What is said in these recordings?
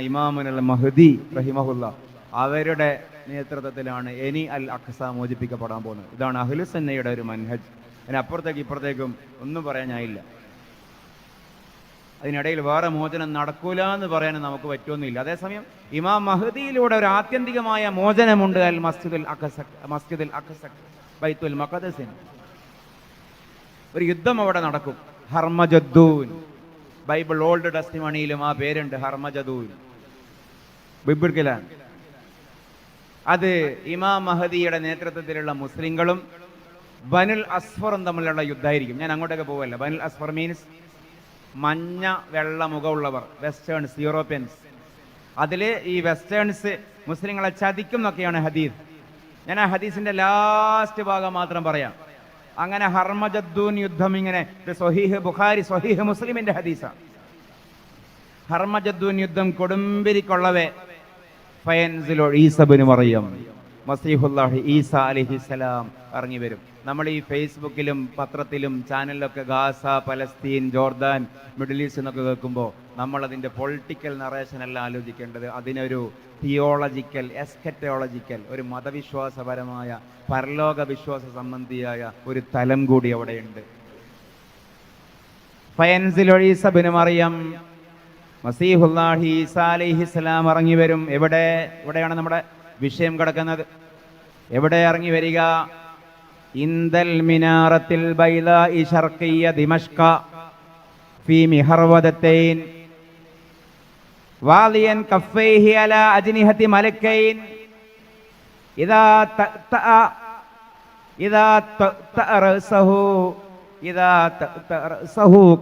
ഇമാമുൽ മഹ്ദി റഹിമഹുല്ല അവരുടെ നേതൃത്വത്തിലാണ് ഇനി അൽ അഖ്സ മോചിപ്പിക്കപ്പെടാൻ പോകുന്നത്. ഇതാണ് അഹ്ലുസുന്നയുടെ ഒരു മൻഹജ്. അതിനപ്പുറത്തേക്ക് ഇപ്പുറത്തേക്കും ഒന്നും പറയാൻ ഞാനില്ല. അതിനിടയിൽ വേറെ മോചനം നടക്കൂല എന്ന് പറയാൻ നമുക്ക് പറ്റുമെന്നില്ല. അതേസമയം ഇമാം മഹ്ദിയിലൂടെ ഒരു ആത്യന്തികമായ മോചനമുണ്ട്. അൽ മസ്ജിദുൽ അഖ്സ ബൈത്തുൽ മഖ്ദസിന് ഒരു യുദ്ധം അവിടെ നടക്കും. ഹർമജദ്ദൂൻ, ബൈബിൾ ഓൾഡ് ടെസ്റ്റിമണിയിലും ആ പേരുണ്ട്, ഹർമജദൂൻ ബിബ്ലിക്കലാണ്. അത് ഇമാം മഹദിയുടെ നേതൃത്വത്തിലുള്ള മുസ്ലിങ്ങളും ബനുൽ അസ്ഫറും തമ്മിലുള്ള യുദ്ധമായിരിക്കും. ഞാൻ അങ്ങോട്ടൊക്കെ പോവല്ല. ബനുൽ അസ്ഫർ മീൻസ് മഞ്ഞ വെള്ള മുഖമുള്ളവർ, വെസ്റ്റേൺസ്, യൂറോപ്യൻസ്. അതിൽ ഈ വെസ്റ്റേൺസ് മുസ്ലിങ്ങളെ ചതിക്കും എന്നൊക്കെയാണ് ഹദീസ്. ഞാൻ ആ ഹദീസിന്റെ ലാസ്റ്റ് ഭാഗം മാത്രം പറയാം. അങ്ങനെ ഹർമജദ്ദൂൻ യുദ്ധം ഇങ്ങനെ സ്വഹീഹ് ബുഖാരി സ്വഹീഹ് മുസ്ലിമിന്റെ ഹദീസാണ്. ഹർമജദ്ദൂൻ യുദ്ധം കൊടുമ്പിരിക്കൊള്ളവേ ഫയൻസിലോ ഈസബിന് മറിയം മസീഹുല്ലാഹി ഈസ അലൈഹിസ്സലാം ഇറങ്ങി വരും. നമ്മൾ ഈ ഫേസ്ബുക്കിലും പത്രത്തിലും ചാനലിലൊക്കെ Gaza, Palestine, Jordan, middle east എന്നൊക്കെ കേൾക്കുമ്പോൾ നമ്മളതിൻ്റെ പൊളിറ്റിക്കൽ നറേഷൻ അല്ല ആലോചിക്കേണ്ടത്. അതിനൊരു തിയോളജിക്കൽ, എസ്കറ്റോളജിക്കൽ, ഒരു മതവിശ്വാസപരമായ, പരലോക വിശ്വാസ സംബന്ധിയായ ഒരു തലം കൂടി അവിടെയുണ്ട്. ഫയൻസിലോ ഈസ ബിന് മറിയം മസീഹുല്ലാഹി ഈസ അലൈഹിസ്സലാം ഇറങ്ങി വരും. എവിടെയാണ് നമ്മുടെ വിഷയം കിടക്കുന്നത്? എവിടെ ഇറങ്ങി വരിക? ഇന്ദൽ മിനാറത്തിൽ ബൈദാഇ ശർഖിയ്യ ദിമഷ്ക ഫീ മിഹർവദത്തൈൻ വാലിയൻ കഫൈഹി അലാ അജ്നിഹതി മലക്കൈൻ ഇദാ റഅസഹു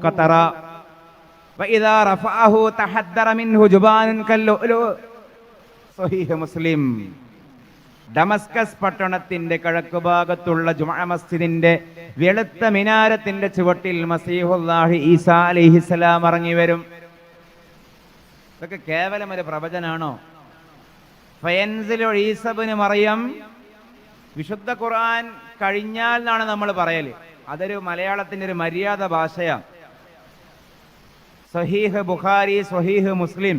ഖതറ വഇദാ റഫഅഹു തഹദ്ദറ മിൻഹു ജുബാനുൻ കല്ലുലു. സ്വഹീഹ് മുസ്ലിം. ഡമസ്കസ് പട്ടണത്തിന്റെ കിഴക്കുഭാഗത്തുള്ള ജുമുഅ മസ്ജിദിന്റെ വെളുത്ത മിനാരത്തിന്റെ ചുവട്ടിൽ മസീഹുല്ലാഹി ഈസാ അലൈഹിസ്സലാം ഇറങ്ങി വരും. ഇതൊക്കെ കേവലം ഒരു പ്രവചനാണോ? ഫയൻസിലു ഈസ ഇബ്നു മറിയം വിശുദ്ധ ഖുർആൻ കഴിഞ്ഞാൽ എന്നാണ് നമ്മൾ പറയല്. അതൊരു മലയാളത്തിന്റെ ഒരു മര്യാദ ഭാഷയാണ്. സ്വഹീഹ് ബുഖാരി, സ്വഹീഹ് മുസ്ലിം,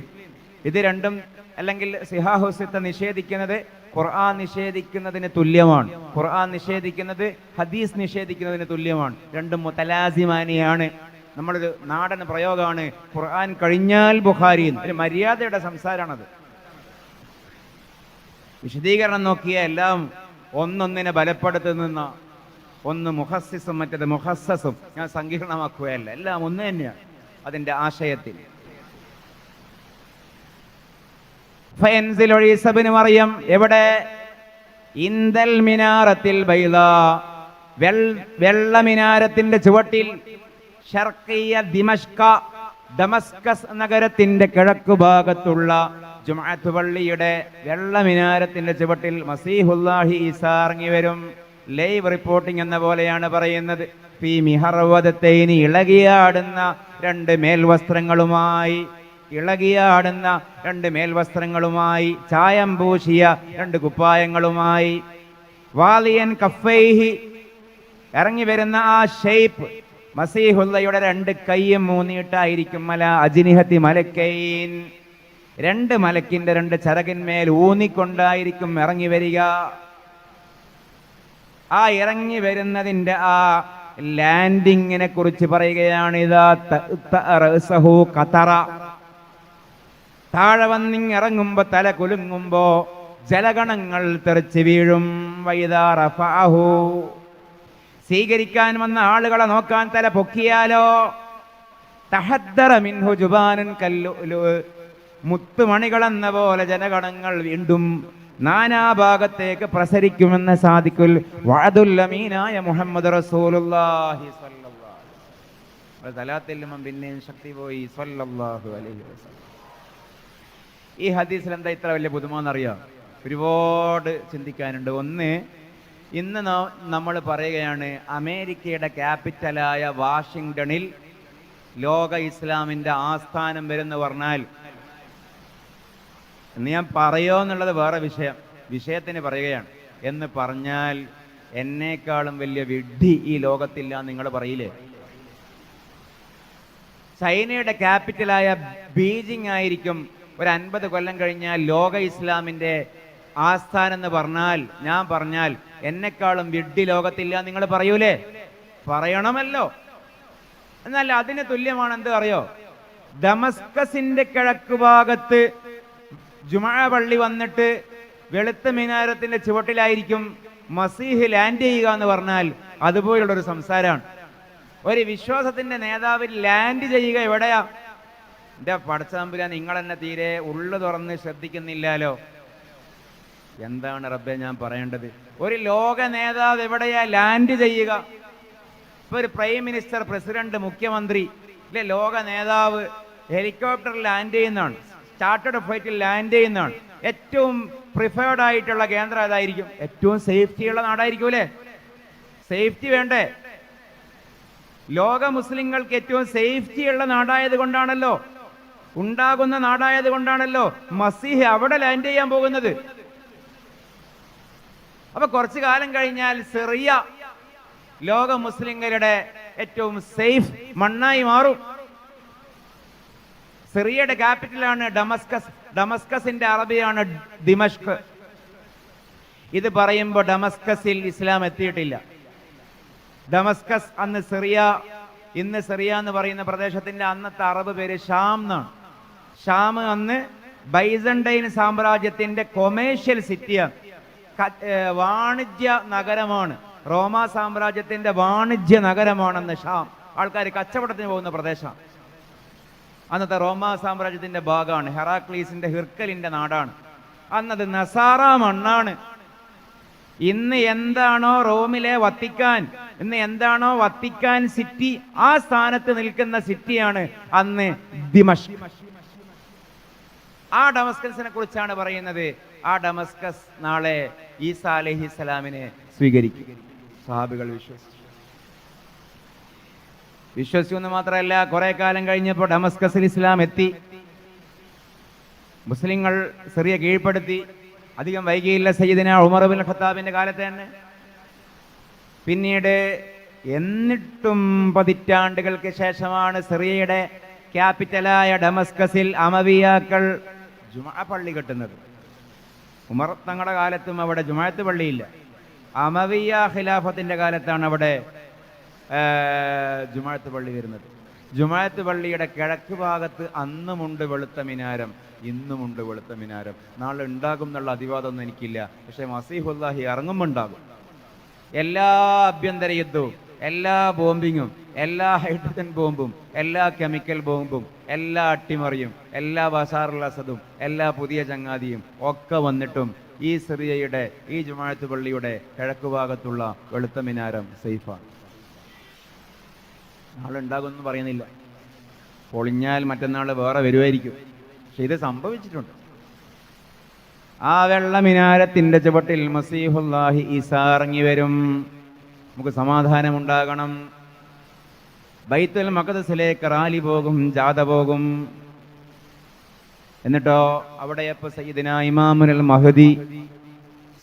ഇത് രണ്ടും അല്ലെങ്കിൽ സിഹാഹു സിത്ത നിഷേധിക്കുന്നത് ഖുർആൻ നിഷേധിക്കുന്നതിന് തുല്യമാണ്. ഖുർആൻ നിഷേധിക്കുന്നത് ഹദീസ് നിഷേധിക്കുന്നതിന് തുല്യമാണ്. രണ്ടും മുതലാസിമാനിയാണ്. നമ്മളൊരു നാടൻ പ്രയോഗമാണ് ഖുർആൻ കഴിഞ്ഞാൽ ബുഖാരി. ഒരു മര്യാദയുടെ സംസാരമാണത്. വിശദീകരണം നോക്കിയ എല്ലാം ഒന്നൊന്നിനെ ബലപ്പെടുത്തുന്ന, ഒന്ന് മുഹസ്സിസും മറ്റത് മുഹസ്സസും. ഞാൻ സങ്കീർണമാക്കുകയല്ല, എല്ലാം ഒന്ന് തന്നെയാണ് അതിന്റെ ആശയത്തിൽ. ഫയൻസിലു ഈസ ഇബ്നു മറിയം എവിടെ? ഇന്ദൽ മിനാറത്തിൽ ബൈദാ, വെള്ള മിനാരത്തിന്റെ ചുവട്ടിൽ, ശർഖിയ്യ ദിമഷ്ക, ദമസ്കസ് നഗരത്തിന്റെ കിഴക്കു ഭാഗത്തുള്ള ജുമുഅത്ത് പള്ളിയുടെ വെള്ള മിനാരത്തിന്റെ ചുവട്ടിൽ മസീഹുല്ലാഹി ഈസ ഇറങ്ങി വരും. ലൈവ് റിപ്പോർട്ടിംഗ് എന്ന പോലെയാണ് പറയുന്നത്. ഫീ മിഹർവദത്തൈനി, ഇളകിയാടുന്ന രണ്ട് മേൽവസ്ത്രങ്ങളുമായി, ചായം പൂശിയ രണ്ട് കുപ്പായങ്ങളുമായി, വാലിയൻ കഫൈഹി, ഇറങ്ങി വരുന്ന ആ ഷേപ്പ് മസീഹുല്ലയുടെ രണ്ട് കൈയും മൂന്നിയിട്ടായിരിക്കും. മല അജ്നിഹതി മലക്കൈൻ, രണ്ട് മലക്കിന്റെ രണ്ട് ചിറകിന്മേൽ ഊന്നിക്കൊണ്ടായിരിക്കും ഇറങ്ങി വരിക. ആ ഇറങ്ങി വരുന്നതിന്റെ ആ ലാൻഡിങ്ങിനെ കുറിച്ച് പറയുകയാണ്. ഇദാ റഅസഹു ഖതറ, താഴെ വന്നിറങ്ങുമ്പോ, തല കുലുങ്ങുമ്പോ ജലഗണങ്ങൾ തെറിച്ച് വീഴും. വഇദാ റഫഅഹു, സ്വീകരിക്കാൻ വന്ന ആളുകളെ നോക്കാൻ തല പൊക്കിയാലോ, തഹദ്ദറ മിൻഹു ജുബാനുൻ കല്ലുലു, മുത്തുമണികളെന്ന പോലെ ജലഗണങ്ങൾ വീണ്ടും നാനാഭാഗത്തേക്ക് പ്രസരിക്കുമെന്ന് സാദിഖുൽ വഅദുൽ അമീനായ മുഹമ്മദ് റസൂലുള്ളാഹി സ്വല്ലല്ലാഹു അലൈഹി വസല്ലം. സലാത്തിൽ പിന്നെയും ശക്തി പോയി സ്വല്ലല്ലാഹു അലൈഹി വസല്ലം. ഈ ഹദീസിൽ എന്താ ഇത്ര വലിയ പുതുമയെന്നറിയാം? ഒരുപാട് ചിന്തിക്കാനുണ്ട്. ഒന്ന്, ഇന്ന് നമ്മൾ പറയുകയാണ് അമേരിക്കയുടെ ക്യാപിറ്റലായ വാഷിങ്ടണിൽ ലോക ഇസ്ലാമിന്റെ ആസ്ഥാനം വരുമെന്ന് പറഞ്ഞാൽ, എന്ന് ഞാൻ പറയോ എന്നുള്ളത് വേറെ വിഷയത്തിന് പറയുകയാണ്. എന്ന് പറഞ്ഞാൽ എന്നേക്കാളും വലിയ വിഡ്ഢി ഈ ലോകത്തില്ല നിങ്ങൾ പറയില്ലേ? ചൈനയുടെ ക്യാപിറ്റലായ ബീജിംഗ് ആയിരിക്കും ഒരു 50 കൊല്ലം കഴിഞ്ഞാൽ ലോക ഇസ്ലാമിൻ്റെ ആസ്ഥാനം എന്ന് ഞാൻ പറഞ്ഞാൽ എന്നെക്കാളും വിഡ്ഢി ലോകത്തില്ല നിങ്ങൾ പറയൂലേ? പറയണമല്ലോ. എന്നാൽ അതിന് തുല്യമാണ് എന്ത് അറിയോ? ദമസ്കസിന്റെ കിഴക്ക് ഭാഗത്ത് ജുമാ പള്ളി വന്നിട്ട് വെളുത്ത മിനാരത്തിന്റെ ചുവട്ടിലായിരിക്കും മസീഹ് ലാൻഡ് ചെയ്യുക എന്ന് പറഞ്ഞാൽ അതുപോലുള്ളൊരു സംസാരമാണ്. ഒരു വിശ്വാസത്തിന്റെ നേതാവ് ലാൻഡ് ചെയ്യുക എവിടെയാ? എന്റെ പടച്ചതമ്പുരാൻ, നിങ്ങൾ എന്നെ തീരെ ഉള്ളു തുറന്ന് ശ്രദ്ധിക്കുന്നില്ലാലോ. എന്താണ് റബ്ബേ ഞാൻ പറയേണ്ടത്? ഒരു ലോക നേതാവ് എവിടെയാ ലാൻഡ് ചെയ്യുക? ഇപ്പൊ ഒരു പ്രൈം മിനിസ്റ്റർ, പ്രസിഡന്റ്, മുഖ്യമന്ത്രി ഇല്ലെ, ലോക നേതാവ് ഹെലികോപ്റ്ററിൽ ലാൻഡ് ചെയ്യുന്നതാണ്, ചാർട്ടേഡ് ഫ്ലൈറ്റിൽ ലാൻഡ് ചെയ്യുന്നതാണ്. ഏറ്റവും പ്രിഫേർഡ് ആയിട്ടുള്ള കേന്ദ്രം ഏതായിരിക്കും? ഏറ്റവും സേഫ്റ്റി ഉള്ള നാടായിരിക്കും അല്ലേ? സേഫ്റ്റി വേണ്ടേ? ലോക മുസ്ലിങ്ങൾക്ക് ഏറ്റവും സേഫ്റ്റി ഉള്ള നാടായത് കൊണ്ടാണല്ലോ, ഉണ്ടാകുന്ന നാടായത് കൊണ്ടാണല്ലോ മസീഹ് അവിടെ ലാൻഡ് ചെയ്യാൻ പോകുന്നത്. അപ്പൊ കുറച്ചു കാലം കഴിഞ്ഞാൽ സിറിയ ലോക മുസ്ലിങ്ങളുടെ ഏറ്റവും സേഫ് മണ്ണായി മാറും. സിറിയയുടെ ക്യാപിറ്റലാണ് ഡമസ്കസ്. ഡമസ്കസിന്റെ അറബിയാണ് ദിമഷ്ക്. ഇത് പറയുമ്പോൾ ഡമസ്കസിൽ ഇസ്ലാം എത്തിയിട്ടില്ല. ഡമസ്കസ് അന്ന് സിറിയ, ഇന്ന് സിറിയ എന്ന് പറയുന്ന പ്രദേശത്തിന്റെ അന്നത്തെ അറബ് പേര് ഷാം എന്നാണ്. ഷാം അന്ന് ബൈസന്റൈൻ സാമ്രാജ്യത്തിന്റെ കൊമേഴ്ഷ്യൽ സിറ്റിയാണ്, വാണിജ്യ നഗരമാണ്. റോമ സാമ്രാജ്യത്തിന്റെ വാണിജ്യ നഗരമാണെന്ന് ഷാം. ആൾക്കാർ കച്ചവടത്തിന് പോകുന്ന പ്രദേശം. അന്നത്തെ റോമ സാമ്രാജ്യത്തിന്റെ ഭാഗമാണ്. ഹെറാക്ലീസിന്റെ ഹിർക്കലിന്റെ നാടാണ്. അന്നത് നസാറ മണ്ണാണ്. ഇന്ന് എന്താണോ റോമിലെ വത്തിക്കാൻ, ഇന്ന് എന്താണോ വത്തിക്കാൻ സിറ്റി, ആ സ്ഥാനത്ത് നിൽക്കുന്ന സിറ്റിയാണ് അന്ന് ദിമഷ്ക്. ആ ഡമസ്കസിനെ കുറിച്ചാണ് പറയുന്നത്. ആ ഡമസ്കസ് നാളെ ഈസാ അലൈഹിസ്സലാമിനെ സ്വീകരിക്കും. സഹാബികൾ വിശ്വസിക്കുമെന്ന് മാത്രമല്ല, കുറെ കാലം കഴിഞ്ഞപ്പോൾ ഡമസ്കസിൽ ഇസ്ലാം എത്തി. മുസ്ലിങ്ങൾ സിറിയ കീഴ്പ്പെടുത്തി. അധികം വൈകിയില്ല, സയ്യിദന ഉമർ ഇബ്നുൽ ഖത്താബിന്റെ കാലത്ത് തന്നെ. പിന്നീട് എന്നിട്ടും പതിറ്റാണ്ടുകൾക്ക് ശേഷമാണ് സിറിയയുടെ ക്യാപിറ്റലായ ഡമസ്കസിൽ അമവിയാക്കൾ ജുമാ പള്ളി കെട്ടുന്നത്. ഉമർ തങ്ങളുടെ കാലത്തും അവിടെ ജുമാഅത്ത് പള്ളിയില്ല. അമവിയ ഖിലാഫത്തിന്റെ കാലത്താണ് അവിടെ ജുമാഅത്ത് പള്ളി വരുന്നത്. ജുമാഅത്ത് പള്ളിയുടെ കിഴക്ക് ഭാഗത്ത് അന്നുമുണ്ട് വെളുത്ത മിനാരം, ഇന്നുമുണ്ട് വെളുത്ത മിനാരം. നാളെ ഉണ്ടാകും എന്നുള്ള അതിവാദമൊന്നും എനിക്കില്ല. പക്ഷെ മസീഹുല്ലാഹി ഇറങ്ങുമ്പോൾ ഉണ്ടാകും. എല്ലാ ആഭ്യന്തര യുദ്ധവും, എല്ലാ ബോംബിങ്ങും, എല്ലാ ഹൈഡ്രജൻ ബോംബും, എല്ലാ കെമിക്കൽ ബോംബും, എല്ലാ അട്ടിമറിയും, എല്ലാ ബസാറുൽ അസദും, എല്ലാ പുതിയ ചങ്ങാതിയും ഒക്കെ വന്നിട്ടും ഈ സിറിയയുടെ, ഈ ജുമാഅത്ത് പള്ളിയുടെ കിഴക്ക് ഭാഗത്തുള്ള വെളുത്ത മിനാരം സേഫാണ്. നാളെ ഉണ്ടാകുമെന്ന് പറയുന്നില്ല. പൊളിഞ്ഞാൽ മറ്റന്നാൾ വേറെ വരുമായിരിക്കും. പക്ഷെ ഇത് സംഭവിച്ചിട്ടുണ്ട്. ആ വെള്ള മിനാരത്തിന്റെ ചുവട്ടിൽ മസീഹുല്ലാഹി ഈസാ ഇറങ്ങി വരും. നമുക്ക് സമാധാനമുണ്ടാകണം. ബൈത്തുൽ മഖ്ദസിലേക്ക് റാലി പോകും, ജാഥ പോകും. എന്നിട്ടോ അവിടെയപ്പോ സയ്യിദന ഇമാമുൽ മഹദി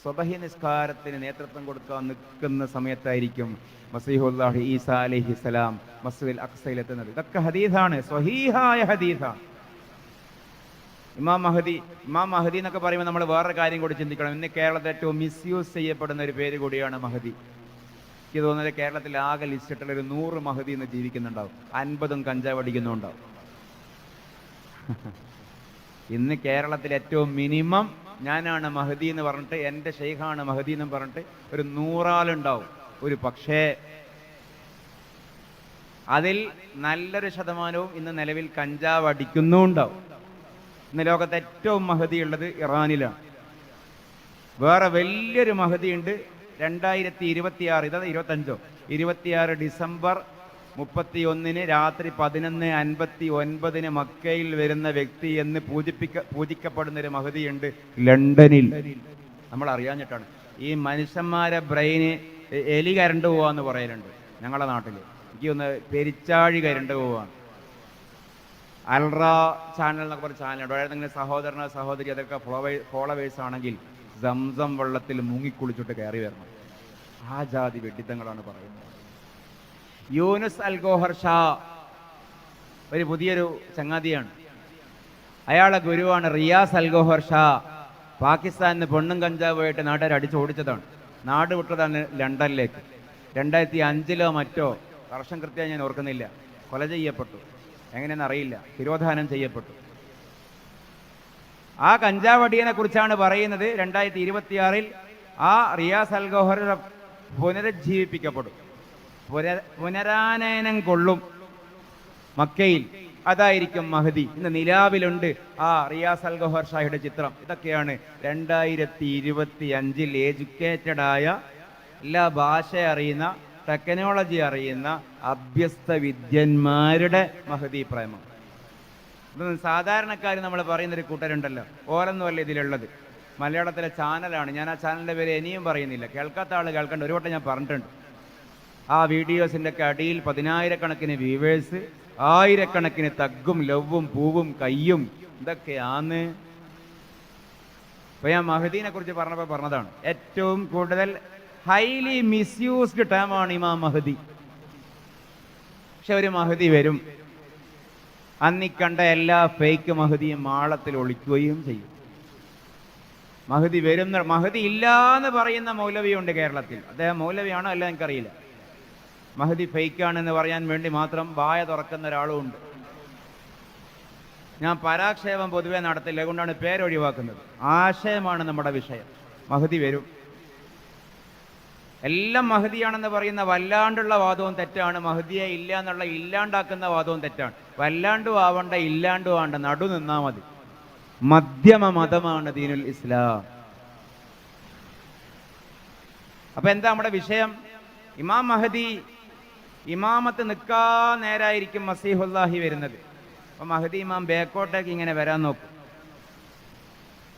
സുബ്ഹി നിസ്കാരത്തിന് നേതൃത്വം കൊടുക്കാൻ നിൽക്കുന്ന സമയത്തായിരിക്കും മസീഹുല്ലാഹി ഈസാ അലൈഹിസ്സലാം മസ്ജിദുൽ അഖ്സയിൽ എത്തുന്നത്. ഇതൊക്കെ ഹദീസാണ്, സ്വഹീഹായ ഹദീസാണ്. ഇമാം മഹദി എന്നൊക്കെ പറയുമ്പോൾ നമ്മൾ വേറൊരു കാര്യം കൂടി ചിന്തിക്കണം. ഇന്ന് കേരളത്തിൽ ഏറ്റവും മിസ്യൂസ് ചെയ്യപ്പെടുന്ന ഒരു പേര് കൂടിയാണ് മഹദി. എനിക്ക് തോന്നുന്നത് കേരളത്തിൽ ആകെ ലിസ്റ്റിട്ടുള്ള ഒരു 100 മഹദി എന്ന് ജീവിക്കുന്നുണ്ടാവും. 50 കഞ്ചാവ് അടിക്കുന്നുണ്ടാവും. ഇന്ന് കേരളത്തിൽ ഏറ്റവും മിനിമം ഞാനാണ് മഹദി എന്ന് പറഞ്ഞിട്ട്, എൻ്റെ ഷെയ്ഖാണ് മഹദി എന്ന് പറഞ്ഞിട്ട് ഒരു 100 ആളുണ്ടാവും. ഒരു പക്ഷേ അതിൽ നല്ലൊരു ശതമാനവും ഇന്ന് നിലവിൽ കഞ്ചാവ് അടിക്കുന്നുണ്ടാവും. ഇന്ന് ലോകത്ത് ഏറ്റവും മഹദി ഉള്ളത് ഇറാനിലാണ്. വേറെ വലിയൊരു മഹദി ഉണ്ട് 2026, ഇതാ 26 ഡിസംബർ 31 രാത്രി 11:59 മക്കയിൽ വരുന്ന വ്യക്തി എന്ന് പൂജിക്കപ്പെടുന്നൊരു മഹദിയുണ്ട് ലണ്ടനിൽ. നമ്മൾ അറിയാഞ്ഞിട്ടാണ്. ഈ മനുഷ്യന്മാരെ ബ്രെയിന് എലി കരണ്ട് പോവാന്ന് പറയലുണ്ട് ഞങ്ങളുടെ നാട്ടിൽ. എനിക്ക് ഒന്ന് പെരിച്ചാഴി കരണ്ട് പോവാണ്. അൽറ ചാനൽ എന്നൊക്കെ പറഞ്ഞ ചാനലുണ്ട്. അതായത് നിങ്ങൾ സഹോദരനോ സഹോദരി അതൊക്കെ ഫോളോവേഴ്സ് ആണെങ്കിൽ സംസം വെള്ളത്തിൽ മുങ്ങിക്കുളിച്ചിട്ട് കയറി വരണം. ആ ജാതി വെഡിത്തങ്ങളാണ് പറയുന്നത്. യൂനുസ് അൽ ഗോഹർ ഷാ ഒരു പുതിയൊരു ചങ്ങാതിയാണ്. അയാളെ ഗുരുവാണ് റിയാസ് അൽഗോഹർ ഷാ. പാകിസ്ഥാനിൽ നിന്ന് പെണ്ണും കഞ്ചാവുമായിട്ട് നാട്ടുകാർ അടിച്ചോടിച്ചതാണ്. നാട് വിട്ടതാണ് ലണ്ടനിലേക്ക്. 2005 മറ്റോ, വർഷം കൃത്യമായി ഞാൻ ഓർക്കുന്നില്ല, കൊല ചെയ്യപ്പെട്ടു. എങ്ങനെയെന്ന് അറിയില്ല, തിരോധാനം ചെയ്യപ്പെട്ടു. ആ കഞ്ചാവടിയനെ കുറിച്ചാണ് പറയുന്നത്. 2026 ആ റിയാസ് അൽഗോഹർ പുനരുജ്ജീവിപ്പിക്കപ്പെടും, പുനരാനയനം കൊള്ളും മക്കയിൽ. അതായിരിക്കും മഹദി. ഇന്ന് നിലാവിലുണ്ട് ആ റിയാസ് അൽഗോഹർ ഷായുടെ ചിത്രം. ഇതൊക്കെയാണ് 2025 എഡ്യൂക്കേറ്റഡ് ആയ, എല്ലാ ഭാഷ അറിയുന്ന, ടെക്നോളജി അറിയുന്ന അഭ്യസ്ത വിദ്യന്മാരുടെ മഹദി പ്രേമം. ഇതൊന്നും സാധാരണക്കാർ നമ്മൾ പറയുന്നൊരു കൂട്ടരുണ്ടല്ലോ, ഓരൊന്നുമല്ല ഇതിലുള്ളത്. മലയാളത്തിലെ ചാനലാണ്, ഞാൻ ആ ചാനലിൻ്റെ പേര് ഇനിയും പറയുന്നില്ല, കേൾക്കാത്ത ആൾ കേൾക്കേണ്ട. ഒരു വട്ടം ഞാൻ പറഞ്ഞിട്ടുണ്ട്. ആ വീഡിയോസിൻ്റെ ഒക്കെ അടിയിൽ 10,000-കണക്കിന് വ്യൂവേഴ്സ്, 1000-കണക്കിന് തഗ്ഗും ലവും പൂവും കയ്യും. ഇതൊക്കെയാന്ന്. ഇപ്പൊ ഞാൻ മഹദീനെ കുറിച്ച് പറഞ്ഞതാണ്. ഏറ്റവും കൂടുതൽ ഹൈലി മിസ്യൂസ്ഡ് ടേമാണ് ഇമാം മഹദി. പക്ഷെ ഒരു മഹദി വരും, അന്നിക്കണ്ട എല്ലാ ഫേക്ക് മഹദിയും മാളത്തിൽ ഒളിക്കുകയും ചെയ്യും. മഹദി വരും. മഹദി ഇല്ല എന്ന് പറയുന്ന മൗലവിയുണ്ട് കേരളത്തിൽ. അദ്ദേഹം മൗലവിയാണോ അല്ല എനിക്കറിയില്ല. മഹദി ഫേക്കാണെന്ന് പറയാൻ വേണ്ടി മാത്രം വായ തുറക്കുന്ന ഒരാളും ഉണ്ട്. ഞാൻ പരാക്ഷേപം പൊതുവെ നടത്തില്ല, അതുകൊണ്ടാണ് പേരൊഴിവാക്കുന്നത്. ആശയമാണ് നമ്മുടെ വിഷയം. മഹദി വരും. എല്ലാം മഹദിയാണെന്ന് പറയുന്ന വല്ലാണ്ടുള്ള വാദവും തെറ്റാണ്. മഹദിയെ ഇല്ല എന്നുള്ള ഇല്ലാണ്ടാക്കുന്ന വാദവും തെറ്റാണ്. വല്ലാണ്ടും ആവണ്ട, ഇല്ലാണ്ടും ആവണ്ട, നടു നിന്നാ മതി. മധ്യമ മതമാണ് ദീനുൽ ഇസ്ലാം. അപ്പൊ എന്താ നമ്മുടെ വിഷയം? ഇമാം മഹദി ഇമാമത്ത് നിൽക്കാൻ നേരായിരിക്കും മസീഹുല്ലാഹി വരുന്നത്. അപ്പൊ മഹദി ഇമാം ബേക്കോട്ടേക്ക് ഇങ്ങനെ വരാൻ നോക്കും.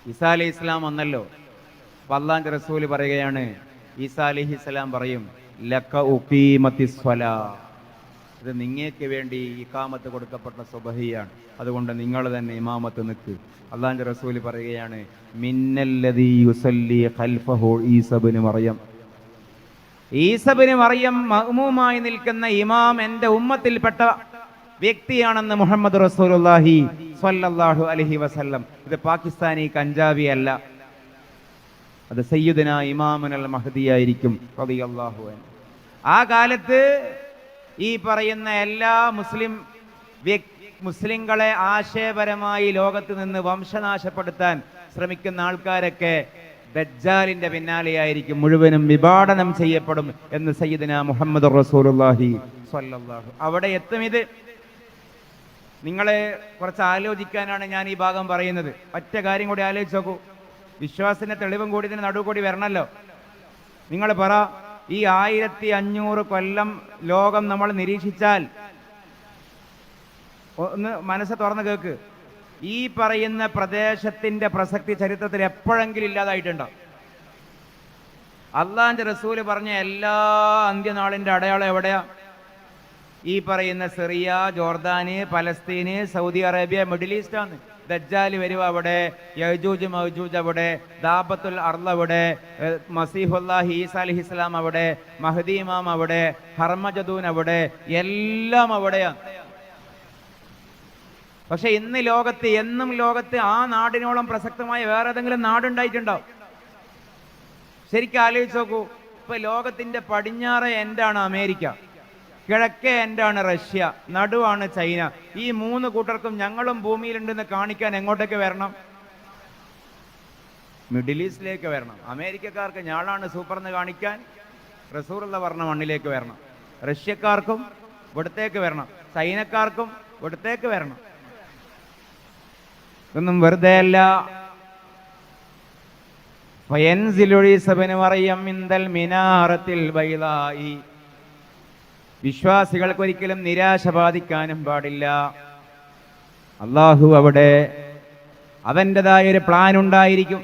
ഈസാ അലൈഹി ഇസ്ലാം വന്നല്ലോ. അപ്പൊ അല്ലാഹുവിന്റെ റസൂല് പറയുകയാണ്, ഈസാ അലൈഹി ഇസ്ലാം പറയും, ലക ഉഖീമത്തിസ് സ്വലാ, ഇത് നിങ്ങൾക്ക് വേണ്ടി ഇഖാമത്ത് കൊടുക്കപ്പെട്ട സുബ്ഹിയാണ്, അതുകൊണ്ട് നിങ്ങൾ തന്നെ ഇമാമത്ത് നിൽക്ക്. അല്ലാഹുവിന്റെ റസൂല് പറയുകയാണ്, മിന്നല്ലദീ യുസല്ലി ഖൽഫഹു ഈസാ ഇബ്നു മറിയം, ഈസാ ഇബ്നു മറിയം മഅ്മൂമായി നിൽക്കുന്ന ഇമാം എൻ്റെ ഉമ്മത്തിൽപ്പെട്ട വ്യക്തിയാണെന്ന് മുഹമ്മദ് റസൂലുള്ളാഹി സ്വല്ലല്ലാഹു അലൈഹി വസല്ലം. ഇത് പാകിസ്ഥാനി കഞ്ചാവി അല്ല, അത് സയ്യിദുനാ ഇമാമുൽ മഹദി ആയിരിക്കും റളിയല്ലാഹു അൻഹു. ആ കാലത്ത് ഈ പറയുന്ന എല്ലാ മുസ്ലിങ്ങളെ ആശയപരമായി ലോകത്ത് നിന്ന് വംശനാശപ്പെടുത്താൻ ശ്രമിക്കുന്ന ആൾക്കാരൊക്കെ ദജ്ജാലിന്റെ പിന്നാലെയായിരിക്കും, മുഴുവനും വിഭാടനം ചെയ്യപ്പെടും എന്ന് സയ്യിദുനാ മുഹമ്മദ് റസൂലുള്ളാഹി സ്വല്ലല്ലാഹു. അവിടെ എത്തും ഇത്. നിങ്ങളെ കുറച്ച് ആലോചിക്കാനാണ് ഞാൻ ഈ ഭാഗം പറയുന്നത്. ഒറ്റ കാര്യം കൂടി ആലോചിച്ച് നോക്കൂ. വിശ്വാസത്തിന്റെ തെളിവും കൂടി ഇതിന് നടുവ് കൂടി വരണല്ലോ. നിങ്ങൾ പറ, ഈ 1500 കൊല്ലം ലോകം നമ്മൾ നിരീക്ഷിച്ചാൽ, ഒന്ന് മനസ്സ് തുറന്ന് കേൾക്ക്, ഈ പറയുന്ന പ്രദേശത്തിന്റെ പ്രസക്തി ചരിത്രത്തിൽ എപ്പോഴെങ്കിലും ഇല്ലാതായിട്ടുണ്ടോ? അള്ളാഹിന്റെ റസൂല് പറഞ്ഞ എല്ലാ അന്ത്യനാളിന്റെ അടയാളം എവിടെയാ? ഈ പറയുന്ന സിറിയ, ജോർദാന്, പലസ്തീന്, സൗദി അറേബ്യ, മിഡിൽ ഈസ്റ്റ് ആണ്. ദജ്ജാൽ വരും അവിടെ, യജൂജ് മൗജൂജ് അവിടെ, ദാബത്തുൽ അർള് അവിടെ, മസീഹുല്ലാഹി ഈസാ അലൈഹി ഇസ്ലാം അവിടെ, മഹദി ഇമാം അവിടെ, ഹർമജദൂൻ അവിടെ, എല്ലാം അവിടെയാണ്. പക്ഷെ ഇന്ന് ലോകത്ത്, എന്നും ലോകത്ത് ആ നാടിനോളം പ്രസക്തമായ വേറെ ഏതെങ്കിലും നാടുണ്ടായിട്ടുണ്ടോ? ശരിക്കും ആലോചിച്ച് നോക്കൂ. ഇപ്പൊ ലോകത്തിന്റെ പടിഞ്ഞാറേ എൻഡാണ് അമേരിക്ക, കിഴക്കേ എൻഡാണ് റഷ്യ, നടുവാണ് ചൈന. ഈ 3 കൂട്ടർക്കും ഞങ്ങളും ഭൂമിയിലുണ്ടെന്ന് കാണിക്കാൻ എങ്ങോട്ടേക്ക് വരണം? മിഡിൽ ഈസ്റ്റിലേക്ക് വരണം. അമേരിക്കക്കാർക്ക് ഞാളാണ് സൂപ്പർന്ന് കാണിക്കാൻ റസൂലുള്ള പറഞ്ഞ മണ്ണിലേക്ക് വരണം. റഷ്യക്കാർക്കും ഇവിടത്തേക്ക് വരണം, ചൈനക്കാർക്കും ഇവിടത്തേക്ക് വരണം. ഇതൊന്നും വെറുതെ അല്ല. വിശ്വാസികൾക്ക് ഒരിക്കലും നിരാശ ബാധിക്കാനും പാടില്ല. അള്ളാഹു അവിടെ അവൻ്റെതായൊരു പ്ലാൻ ഉണ്ടായിരിക്കും.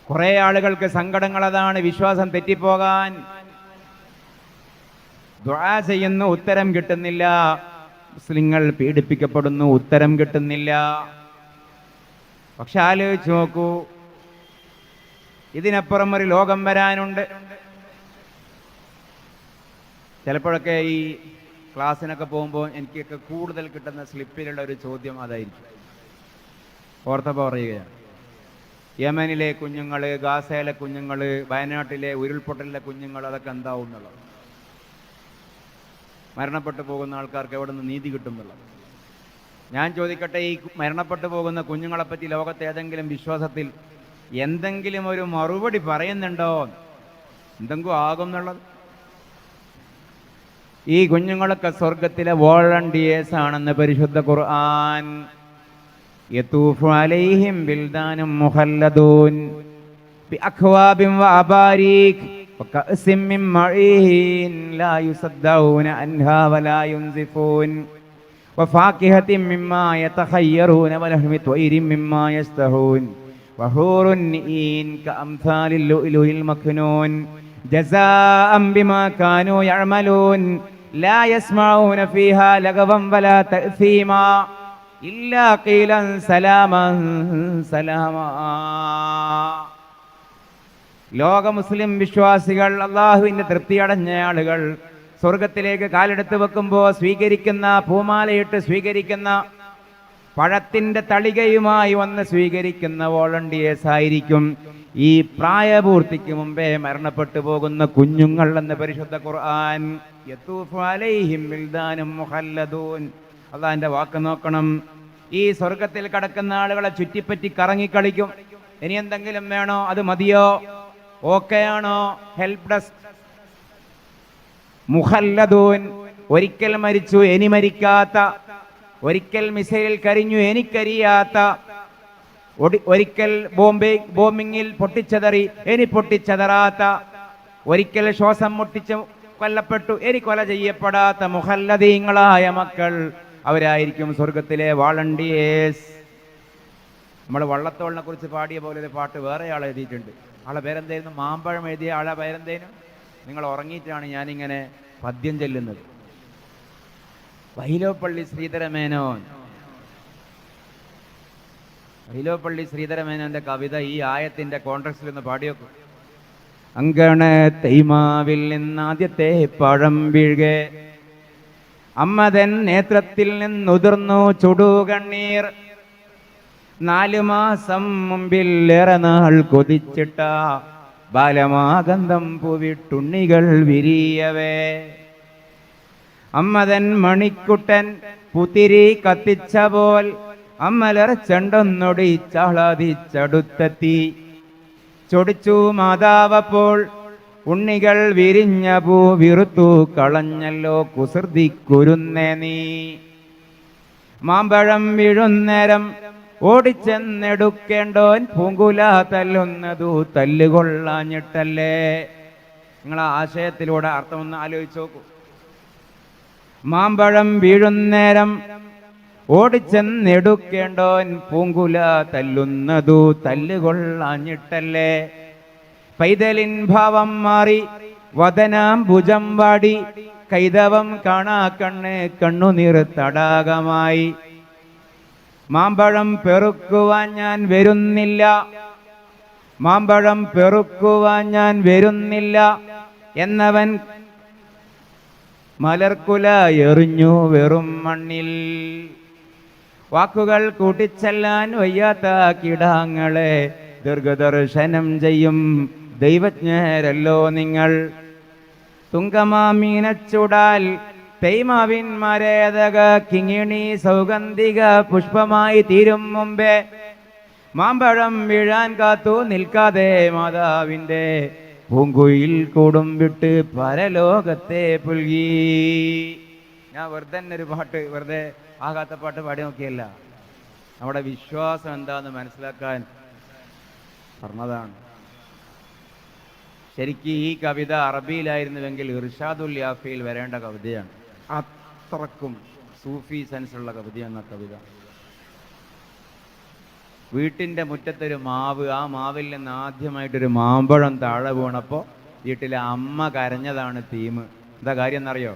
കുറെ ആളുകൾക്ക് സങ്കടങ്ങൾ അതാണ്, വിശ്വാസം തെറ്റിപ്പോകാൻ. ദുആ ചെയ്യുന്നു, ഉത്തരം കിട്ടുന്നില്ല. മുസ്ലിങ്ങൾ പീഡിപ്പിക്കപ്പെടുന്നു, ഉത്തരം കിട്ടുന്നില്ല. പക്ഷെ ആലോചിച്ച് നോക്കൂ, ഇതിനപ്പുറം ഒരു ലോകം വരാനുണ്ട്. ചിലപ്പോഴൊക്കെ ഈ ക്ലാസ്സിനൊക്കെ പോകുമ്പോൾ എനിക്കൊക്കെ കൂടുതൽ കിട്ടുന്ന സ്ലിപ്പിലുള്ള ഒരു ചോദ്യം അതായിരിക്കും, ഓർത്തപ്പോൾ പറയുകയാണ്. യമനിലെ കുഞ്ഞുങ്ങൾ, ഗാസയിലെ കുഞ്ഞുങ്ങൾ, വയനാട്ടിലെ ഉരുൾപൊട്ടലിലെ കുഞ്ഞുങ്ങൾ, അതൊക്കെ എന്താവും എന്നുള്ളത്, മരണപ്പെട്ടു പോകുന്ന ആൾക്കാർക്ക് എവിടെ നിന്ന് നീതി കിട്ടും എന്നുള്ളത്. ഞാൻ ചോദിക്കട്ടെ, ഈ മരണപ്പെട്ടു പോകുന്ന കുഞ്ഞുങ്ങളെപ്പറ്റി ലോകത്തെ ഏതെങ്കിലും വിശ്വാസത്തിൽ എന്തെങ്കിലും ഒരു മറുപടി പറയുന്നുണ്ടോ? എന്തെങ്കിലും ആകും എന്നുള്ളത്. ഈ കുഞ്ഞുങ്ങളൊക്കെ സ്വർഗത്തിലെ വോളണ്ടിയേഴ്സ് ആണെന്ന് പരിശുദ്ധ ഖുർആൻ. യതൂഫു അലൈഹിം ബിൽദാനും മുഖല്ലദൂൻ ബിഅക്വാബിൻ വഅബാരീക് വകഅസിൻ മിൻ മഈൻ ലാ യുസദ്ദഊന അൻഹാ വലാ യുൻസിഫൂൻ വഫാകിഹത്തിൻ മിമ്മാ യതഖയ്യറൂന വലഹ്മി ത്വയ്രിൻ മിമ്മാ യസ്തഹൂൻ വഹൂറുൻ ഈൻ കഅംസാലിൽ ലുഅ്ലുഇൽ മക്നൂൻ ജസാഅൻ ബിമാ കാനൂ യഅമലൂൻ ലാ യസ്മഊന ഫീഹാ ലഗവൻ വലാ തഅസീമാ ഇല്ലാ ഖീലൻ സലാമൻ സലാമാ. ലോക മുസ്ലിം വിശ്വാസികൾ, അള്ളാഹുവിൻ്റെ തൃപ്തിയടഞ്ഞ ആളുകൾ സ്വർഗത്തിലേക്ക് കാലെടുത്ത് വെക്കുമ്പോൾ സ്വീകരിക്കുന്ന, പൂമാലയിട്ട് സ്വീകരിക്കുന്ന, പഴത്തിൻ്റെ തളികയുമായി വന്ന് സ്വീകരിക്കുന്ന വോളണ്ടിയേഴ്സ് ആയിരിക്കും ഈ പ്രായപൂർത്തിക്ക് മുമ്പേ മരണപ്പെട്ടു പോകുന്ന കുഞ്ഞുങ്ങൾ എന്ന് പരിശുദ്ധ ഖുർആൻ. യതൂഫു അലൈഹിം ബിൽദാനും മുഖല്ലദൂൻ. അള്ളാഹിൻ്റെ വാക്ക് നോക്കണം. ഈ സ്വർഗത്തിൽ കടക്കുന്ന ആളുകളെ ചുറ്റിപ്പറ്റി കറങ്ങിക്കളിക്കും. ഇനി എന്തെങ്കിലും വേണോ? അത് മതിയോ? ഓക്കെ ആണോ? Help desk. മുഖല്ലദൂൻ, ഒരിക്കൽ മരിച്ചു ഇനി മരിക്കാത്ത, ഒരിക്കൽ മിസൈലിൽ കരിഞ്ഞു എനിക്കരിയാത്ത, ഒരിക്കൽ ബോംബിങ്ങിൽ പൊട്ടിച്ചതറി ഇനി പൊട്ടിച്ചതറാത്ത, ഒരിക്കൽ ശ്വാസം മുട്ടിച്ച് കൊല്ലപ്പെട്ടു ഇനി കൊല ചെയ്യപ്പെടാത്ത മുഖല്ലദീങ്ങളായ മക്കൾ, അവരായിരിക്കും സ്വർഗത്തിലെ വാളണ്ടിയേഴ്സ്. നമ്മൾ വള്ളത്തോളിനെ കുറിച്ച് പാടിയ പോലെ ഒരു പാട്ട് വേറെ ആൾ എഴുതിയിട്ടുണ്ട്. ആളെ പേരെന്തായിരുന്നു? മാമ്പഴം എഴുതിയ ആളെ പേരെന്തേനും? നിങ്ങൾ ഉറങ്ങിയിട്ടാണ് ഞാനിങ്ങനെ പദ്യം ചൊല്ലുന്നത്. വൈലോപ്പള്ളി ശ്രീധരമേനോൻ. വൈലോപ്പള്ളി ശ്രീധരമേനോന്റെ കവിത ഈ ആയത്തിന്റെ കോൺടെക്സ്റ്റിൽ ഒന്ന് പാടിയോക്കും. അങ്കണ തൈമാവിൽ നിന്നാദ്യത്തെ പഴം വീഴുകെ, അമ്മതൻ നേത്രത്തിൽ നിന്നുതിർന്നു ചുടുകണ്ണീർ, 4 മാസം മുമ്പിൽ ഏറെ നാൾ കൊതിച്ചിട്ട ബാലമാഗന്ധം പൂവിട്ടുണ്ണികൾ വിരിയവേ, അമ്മതൻ മണിക്കുട്ടൻ പുത്തിരി കത്തിച്ച പോൽ അമ്മലറച്ചണ്ടൊന്നൊടി ചാളാതിച്ചടുത്തെത്തി, ചൊടിച്ചു മാതാവപ്പോൾ ഉണ്ണികൾ വിരിഞ്ഞ പൂ വിറുത്തു കളഞ്ഞല്ലോ കുസൃതിക്കുരുന്നേ നീ. മാമ്പഴം വീഴുന്നേരം ഓടിച്ചെന്നെടുക്കേണ്ടോൻ പൂങ്കുല തല്ലുന്നതു തല്ലുകൊള്ളാഞ്ഞിട്ടല്ലേ. നിങ്ങൾ ആ ആശയത്തിലൂടെ അർത്ഥമൊന്ന് ആലോചിച്ച് നോക്കൂ. മാമ്പഴം വീഴുന്നേരം ഓടിച്ചെന്നെടുക്കേണ്ടോൻ പൂങ്കുല തല്ലുന്നതു തല്ലുകൊള്ളാഞ്ഞിട്ടല്ലേ. പൈതലിൻ ഭാവം മാറി വദനാം ഭുജം വാടി, കൈതവം കാണാ കണ്ണ് കണ്ണുനീർ തടാകമായി. മാമ്പഴം പെറുക്കുവാൻ ഞാൻ വരുന്നില്ല, മാമ്പഴം പെറുക്കുവാൻ ഞാൻ വരുന്നില്ല എന്നവൻ മലർക്കുല എറിഞ്ഞു വെറും മണ്ണിൽ. വാക്കുകൾ കൂട്ടിച്ചെല്ലാൻ വയ്യാത്ത കിടാങ്ങളെ ദീർഘദർശനം ചെയ്യും ദൈവജ്ഞരല്ലോ നിങ്ങൾ. തുങ്കമാമീനച്ചുടാൽ തൈമാവിന്മാരേതക കിങ്ങിണി സൗഗന്ധിക പുഷ്പമായി തീരും മുമ്പേ, മാമ്പഴം വീഴാൻ കാത്തു നിൽക്കാതെ മാതാവിൻ്റെ പൂങ്കുയിൽ കൂടും വിട്ട് പരലോകത്തെ പുൽകി. ഞാൻ വെറുതെ ഒരു പാട്ട്, വെറുതെ ആകാത്ത പാട്ട് പാടി നോക്കിയല്ല, നമ്മുടെ വിശ്വാസം എന്താന്ന് മനസ്സിലാക്കാൻ പറഞ്ഞതാണ്. ശരിക്കും ഈ കവിത അറബിയിലായിരുന്നുവെങ്കിൽ ഇർഷാദുൽ യാഫിയിൽ വരേണ്ട കവിതയാണ്. അത്രക്കും സൂഫി സെൻസുള്ള കവിതയാണ് ആ കവിത. വീട്ടിൻ്റെ മുറ്റത്തൊരു മാവ്, ആ മാവിൽ നിന്ന് ആദ്യമായിട്ടൊരു മാമ്പഴം താഴെ വീണപ്പോൾ വീട്ടിലെ അമ്മ കരഞ്ഞതാണ് തീം. എന്താ കാര്യം എന്നറിയോ?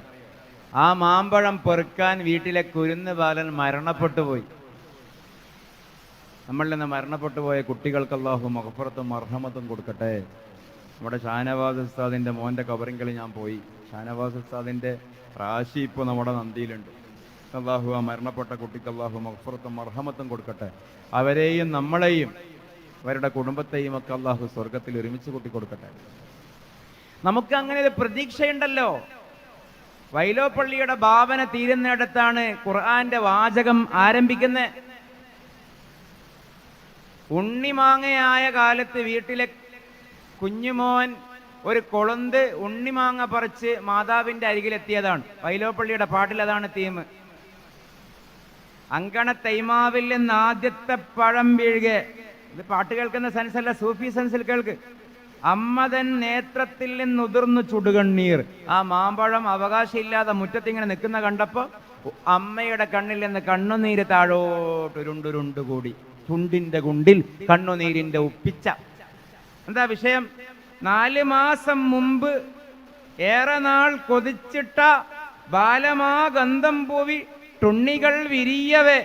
ആ മാമ്പഴം പെറുക്കാൻ വീട്ടിലെ കുരുന്ന് ബാലൻ മരണപ്പെട്ടു പോയി. നമ്മളിൽ നിന്ന് മരണപ്പെട്ടു പോയ കുട്ടികൾക്ക് അല്ലാഹു മഗ്ഫിറത്തും മർഹമത്തും കൊടുക്കട്ടെ. നമ്മുടെ ഷാനവാസ് ഉസ്താദിൻ്റെ മോൻ്റെ കബറിങ്കൽ ഞാൻ പോയി. ഷാനവാസ് ഉസ്താദിൻ്റെ റാശി ഇപ്പോൾ നമ്മുടെ നന്ദിയിലുണ്ട്. അള്ളാഹു ആ മരണപ്പെട്ട കുട്ടിക്ക് അള്ളാഹു മഗ്ഫിറത്തും മർഹമത്തും കൊടുക്കട്ടെ. അവരെയും നമ്മളെയും അവരുടെ കുടുംബത്തെയും ഒക്കെ അള്ളാഹു സ്വർഗത്തിൽ ഒരുമിച്ച് കൂട്ടി കൊടുക്കട്ടെ. നമുക്ക് അങ്ങനെ ഒരു പ്രതീക്ഷയുണ്ടല്ലോ. വൈലോപ്പള്ളിയുടെ ഭാവന തീരുന്നിടത്താണ് ഖുർആന്റെ വാചകം ആരംഭിക്കുന്നത്. ഉണ്ണിമാങ്ങയായ കാലത്ത് വീട്ടിലെ കുഞ്ഞുമോൻ ഒരു കൊളുന്ത് ഉണ്ണിമാങ്ങ പറിച്ച് മാതാവിന്റെ അരികിലെത്തിയതാണ്. വൈലോപ്പള്ളിയുടെ പാട്ടിൽ അതാണ് തീം. അങ്കണ തൈമാവിൽ നിന്ന് ആദ്യത്തെ പഴം വീഴുക. ഇത് പാട്ട് കേൾക്കുന്ന സെൻസല്ല, സൂഫി സെൻസിൽ കേൾക്ക്. അമ്മതൻ നേത്രത്തിൽ നിന്ന് ഉതിർന്നു ചുടുകണ്ണീർ. ആ മാമ്പഴം അവകാശമില്ലാതെ മുറ്റത്തിങ്ങനെ നിൽക്കുന്ന കണ്ടപ്പോ അമ്മയുടെ കണ്ണിൽ നിന്ന് കണ്ണുനീര് താഴോട്ടുരുണ്ടുരുണ്ടു കൂടി. ചുണ്ടിന്റെ കുണ്ടിൽ കണ്ണുനീരിന്റെ ഉപ്പിച്ച. എന്താ വിഷയം? 4 മാസം മുമ്പ് ഏറെ നാൾ കൊതിച്ചിട്ട ബാലമാ ഗന്ധം പൂവി തുണ്ണികൾ വിരിയവേ.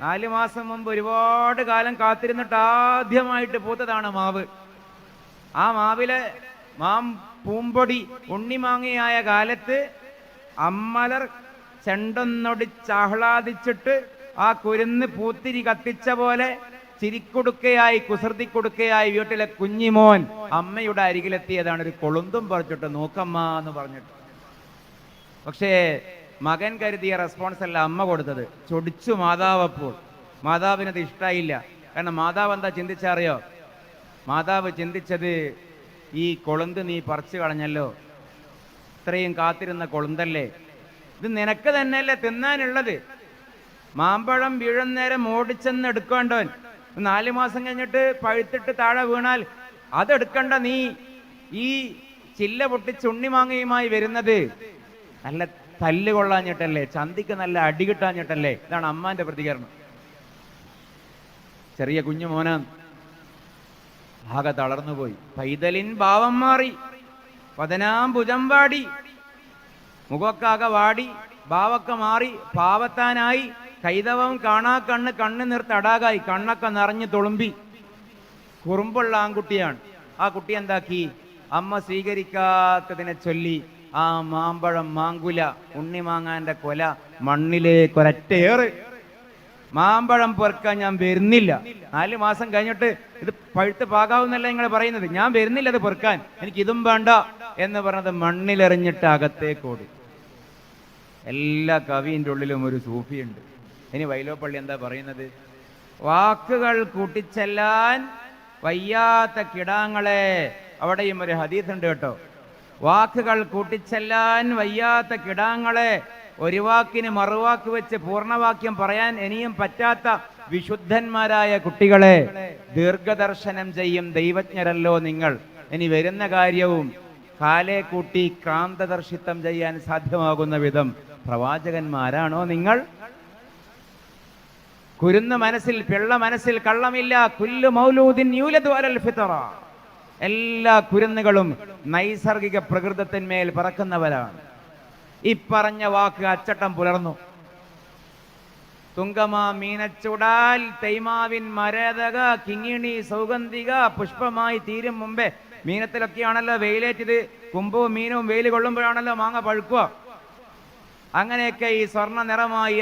4 മാസം മുമ്പ് ഒരുപാട് കാലം കാത്തിരുന്നിട്ട് ആദ്യമായിട്ട് പൂത്തതാണ് മാവ്. ആ മാവിലെ പൂമ്പൊടി ഉണ്ണിമാങ്ങയായ കാലത്ത് അമ്മലർ ചെണ്ടൊന്നൊടിച്ചാഹ്ലാദിച്ചിട്ട് ആ കുരുന്ന് പൂത്തിരി കത്തിച്ച പോലെ ചിരിക്കൊടുക്കയായി കുസൃതി കൊടുക്കയായി വീട്ടിലെ കുഞ്ഞിമോൻ അമ്മയുടെ അരികിലെത്തിയതാണ്. ഒരു കൊളുന്തും പറിച്ചിട്ട് നോക്കമ്മ എന്ന് പറഞ്ഞിട്ട്. പക്ഷേ മകൻ കരുതിയ റെസ്പോൺസ് അല്ല അമ്മ കൊടുത്തത്. ചൊടിച്ചു മാതാവ്. അപ്പോൾ മാതാവിനത് ഇഷ്ടായില്ല. കാരണം മാതാവ് എന്താ ചിന്തിച്ചറിയോ? മാതാവ് ചിന്തിച്ചത്, ഈ കൊളുന്ത് നീ പറിച്ചു കളഞ്ഞല്ലോ, ഇത്രയും കാത്തിരുന്ന കൊളുന്തല്ലേ, ഇത് നിനക്ക് തന്നെയല്ലേ തിന്നാനുള്ളത്. മാമ്പഴം വീഴുന്നേരം ഓടിച്ചെന്ന് എടുക്കേണ്ടവൻ 4 മാസം കഴിഞ്ഞിട്ട് പഴുത്തിട്ട് താഴെ വീണാൽ അതെടുക്കണ്ട നീ. ഈ ചില്ല പൊട്ടിച്ച് ഉണ്ണിമാങ്ങയുമായി വരുന്നത് നല്ല തല്ല് കൊള്ളാഞ്ഞിട്ടല്ലേ, ചന്തിക്ക് നല്ല അടി കിട്ടാഞ്ഞിട്ടല്ലേ. ഇതാണ് അമ്മാന്റെ പ്രതികരണം. ചെറിയ കുഞ്ഞു മോനാൻ ആകെ തളർന്നുപോയി. പൈതലിൻ ഭാവം മാറി, 14 ഭുജം വാടി, മുഖക്കാകെ വാടി, ഭാവൊക്കെ മാറി, പാവത്താനായി, കൈതവം കാണാ കണ്ണ്, കണ്ണ് നിർത്തടാകായി, കണ്ണൊക്കെ നിറഞ്ഞു തുളുമ്പി. കുറുമ്പുള്ള ആൺകുട്ടിയാണ്. ആ കുട്ടി എന്താക്കി? അമ്മ സ്വീകരിക്കാത്തതിനെ ചൊല്ലി ആ മാമ്പഴം മാങ്കുല ഉണ്ണിമാങ്ങാന്റെ കൊല മണ്ണിലേക്കൊരറ്റേറ്. മാമ്പഴം പെറുക്കാൻ ഞാൻ വരുന്നില്ല. 4 മാസം കഴിഞ്ഞിട്ട് ഇത് പഴുത്ത് പാകാവുന്നല്ല നിങ്ങൾ പറയുന്നത്. ഞാൻ വരുന്നില്ല അത് പെറുക്കാൻ, എനിക്ക് ഇതും വേണ്ട എന്ന് പറഞ്ഞത് മണ്ണിലെറിഞ്ഞിട്ട് അകത്തേക്കോടി. എല്ലാ കവിന്റെ ഉള്ളിലും ഒരു സൂഫിയുണ്ട്. ഇനി വൈലോപ്പള്ളി എന്താ പറയുന്നത്? വാക്കുകൾ കൂട്ടിച്ചെല്ലാൻ വയ്യാത്ത കിടാങ്ങളെ. അവിടെയും ഒരു ഹദീസ് ഉണ്ട് കേട്ടോ. വാക്കുകൾ കൂട്ടിച്ചെല്ലാൻ വയ്യാത്ത കിടാങ്ങളെ, ഒരു വാക്കിന് മറുവാക്ക് വെച്ച് പൂർണ്ണവാക്യം പറയാൻ ഇനിയും പറ്റാത്ത വിശുദ്ധന്മാരായ കുട്ടികളെ, ദീർഘദർശനം ചെയ്യും ദൈവജ്ഞരല്ലോ നിങ്ങൾ. ഇനി വരുന്ന കാര്യവും കാലേ കൂട്ടി ക്രാന്തദർശിത്വം ചെയ്യാൻ സാധ്യമാകുന്ന വിധം പ്രവാചകന്മാരാണോ നിങ്ങൾ? കുരുന്ന മനസ്സിൽ പിള്ള മനസ്സിൽ കള്ളമില്ല. കുല്ലു മൗലൂദിൻ യൂലദു അലൽ ഫിത്ര. എല്ലാ കുരുന്നുകളും നൈസർഗിക പ്രകൃതത്തിന്മേൽ പറക്കുന്നവരാണ്. ഈ പറഞ്ഞ വാക്ക് അച്ചട്ടം പുലർന്നു. തുങ്കമാ മീനച്ചുടാൽ തൈമാവിൻ മരതക കിങ്ങിണി സൗഗന്ധിക പുഷ്പമായി തീരും മുമ്പേ. മീനത്തിലൊക്കെയാണല്ലോ വെയിലേറ്റത്. കുമ്പവും മീനവും വെയിൽ കൊള്ളുമ്പോഴാണല്ലോ മാങ്ങ പഴുക്കുക. അങ്ങനെയൊക്കെ ഈ സ്വർണ്ണ നിറമായ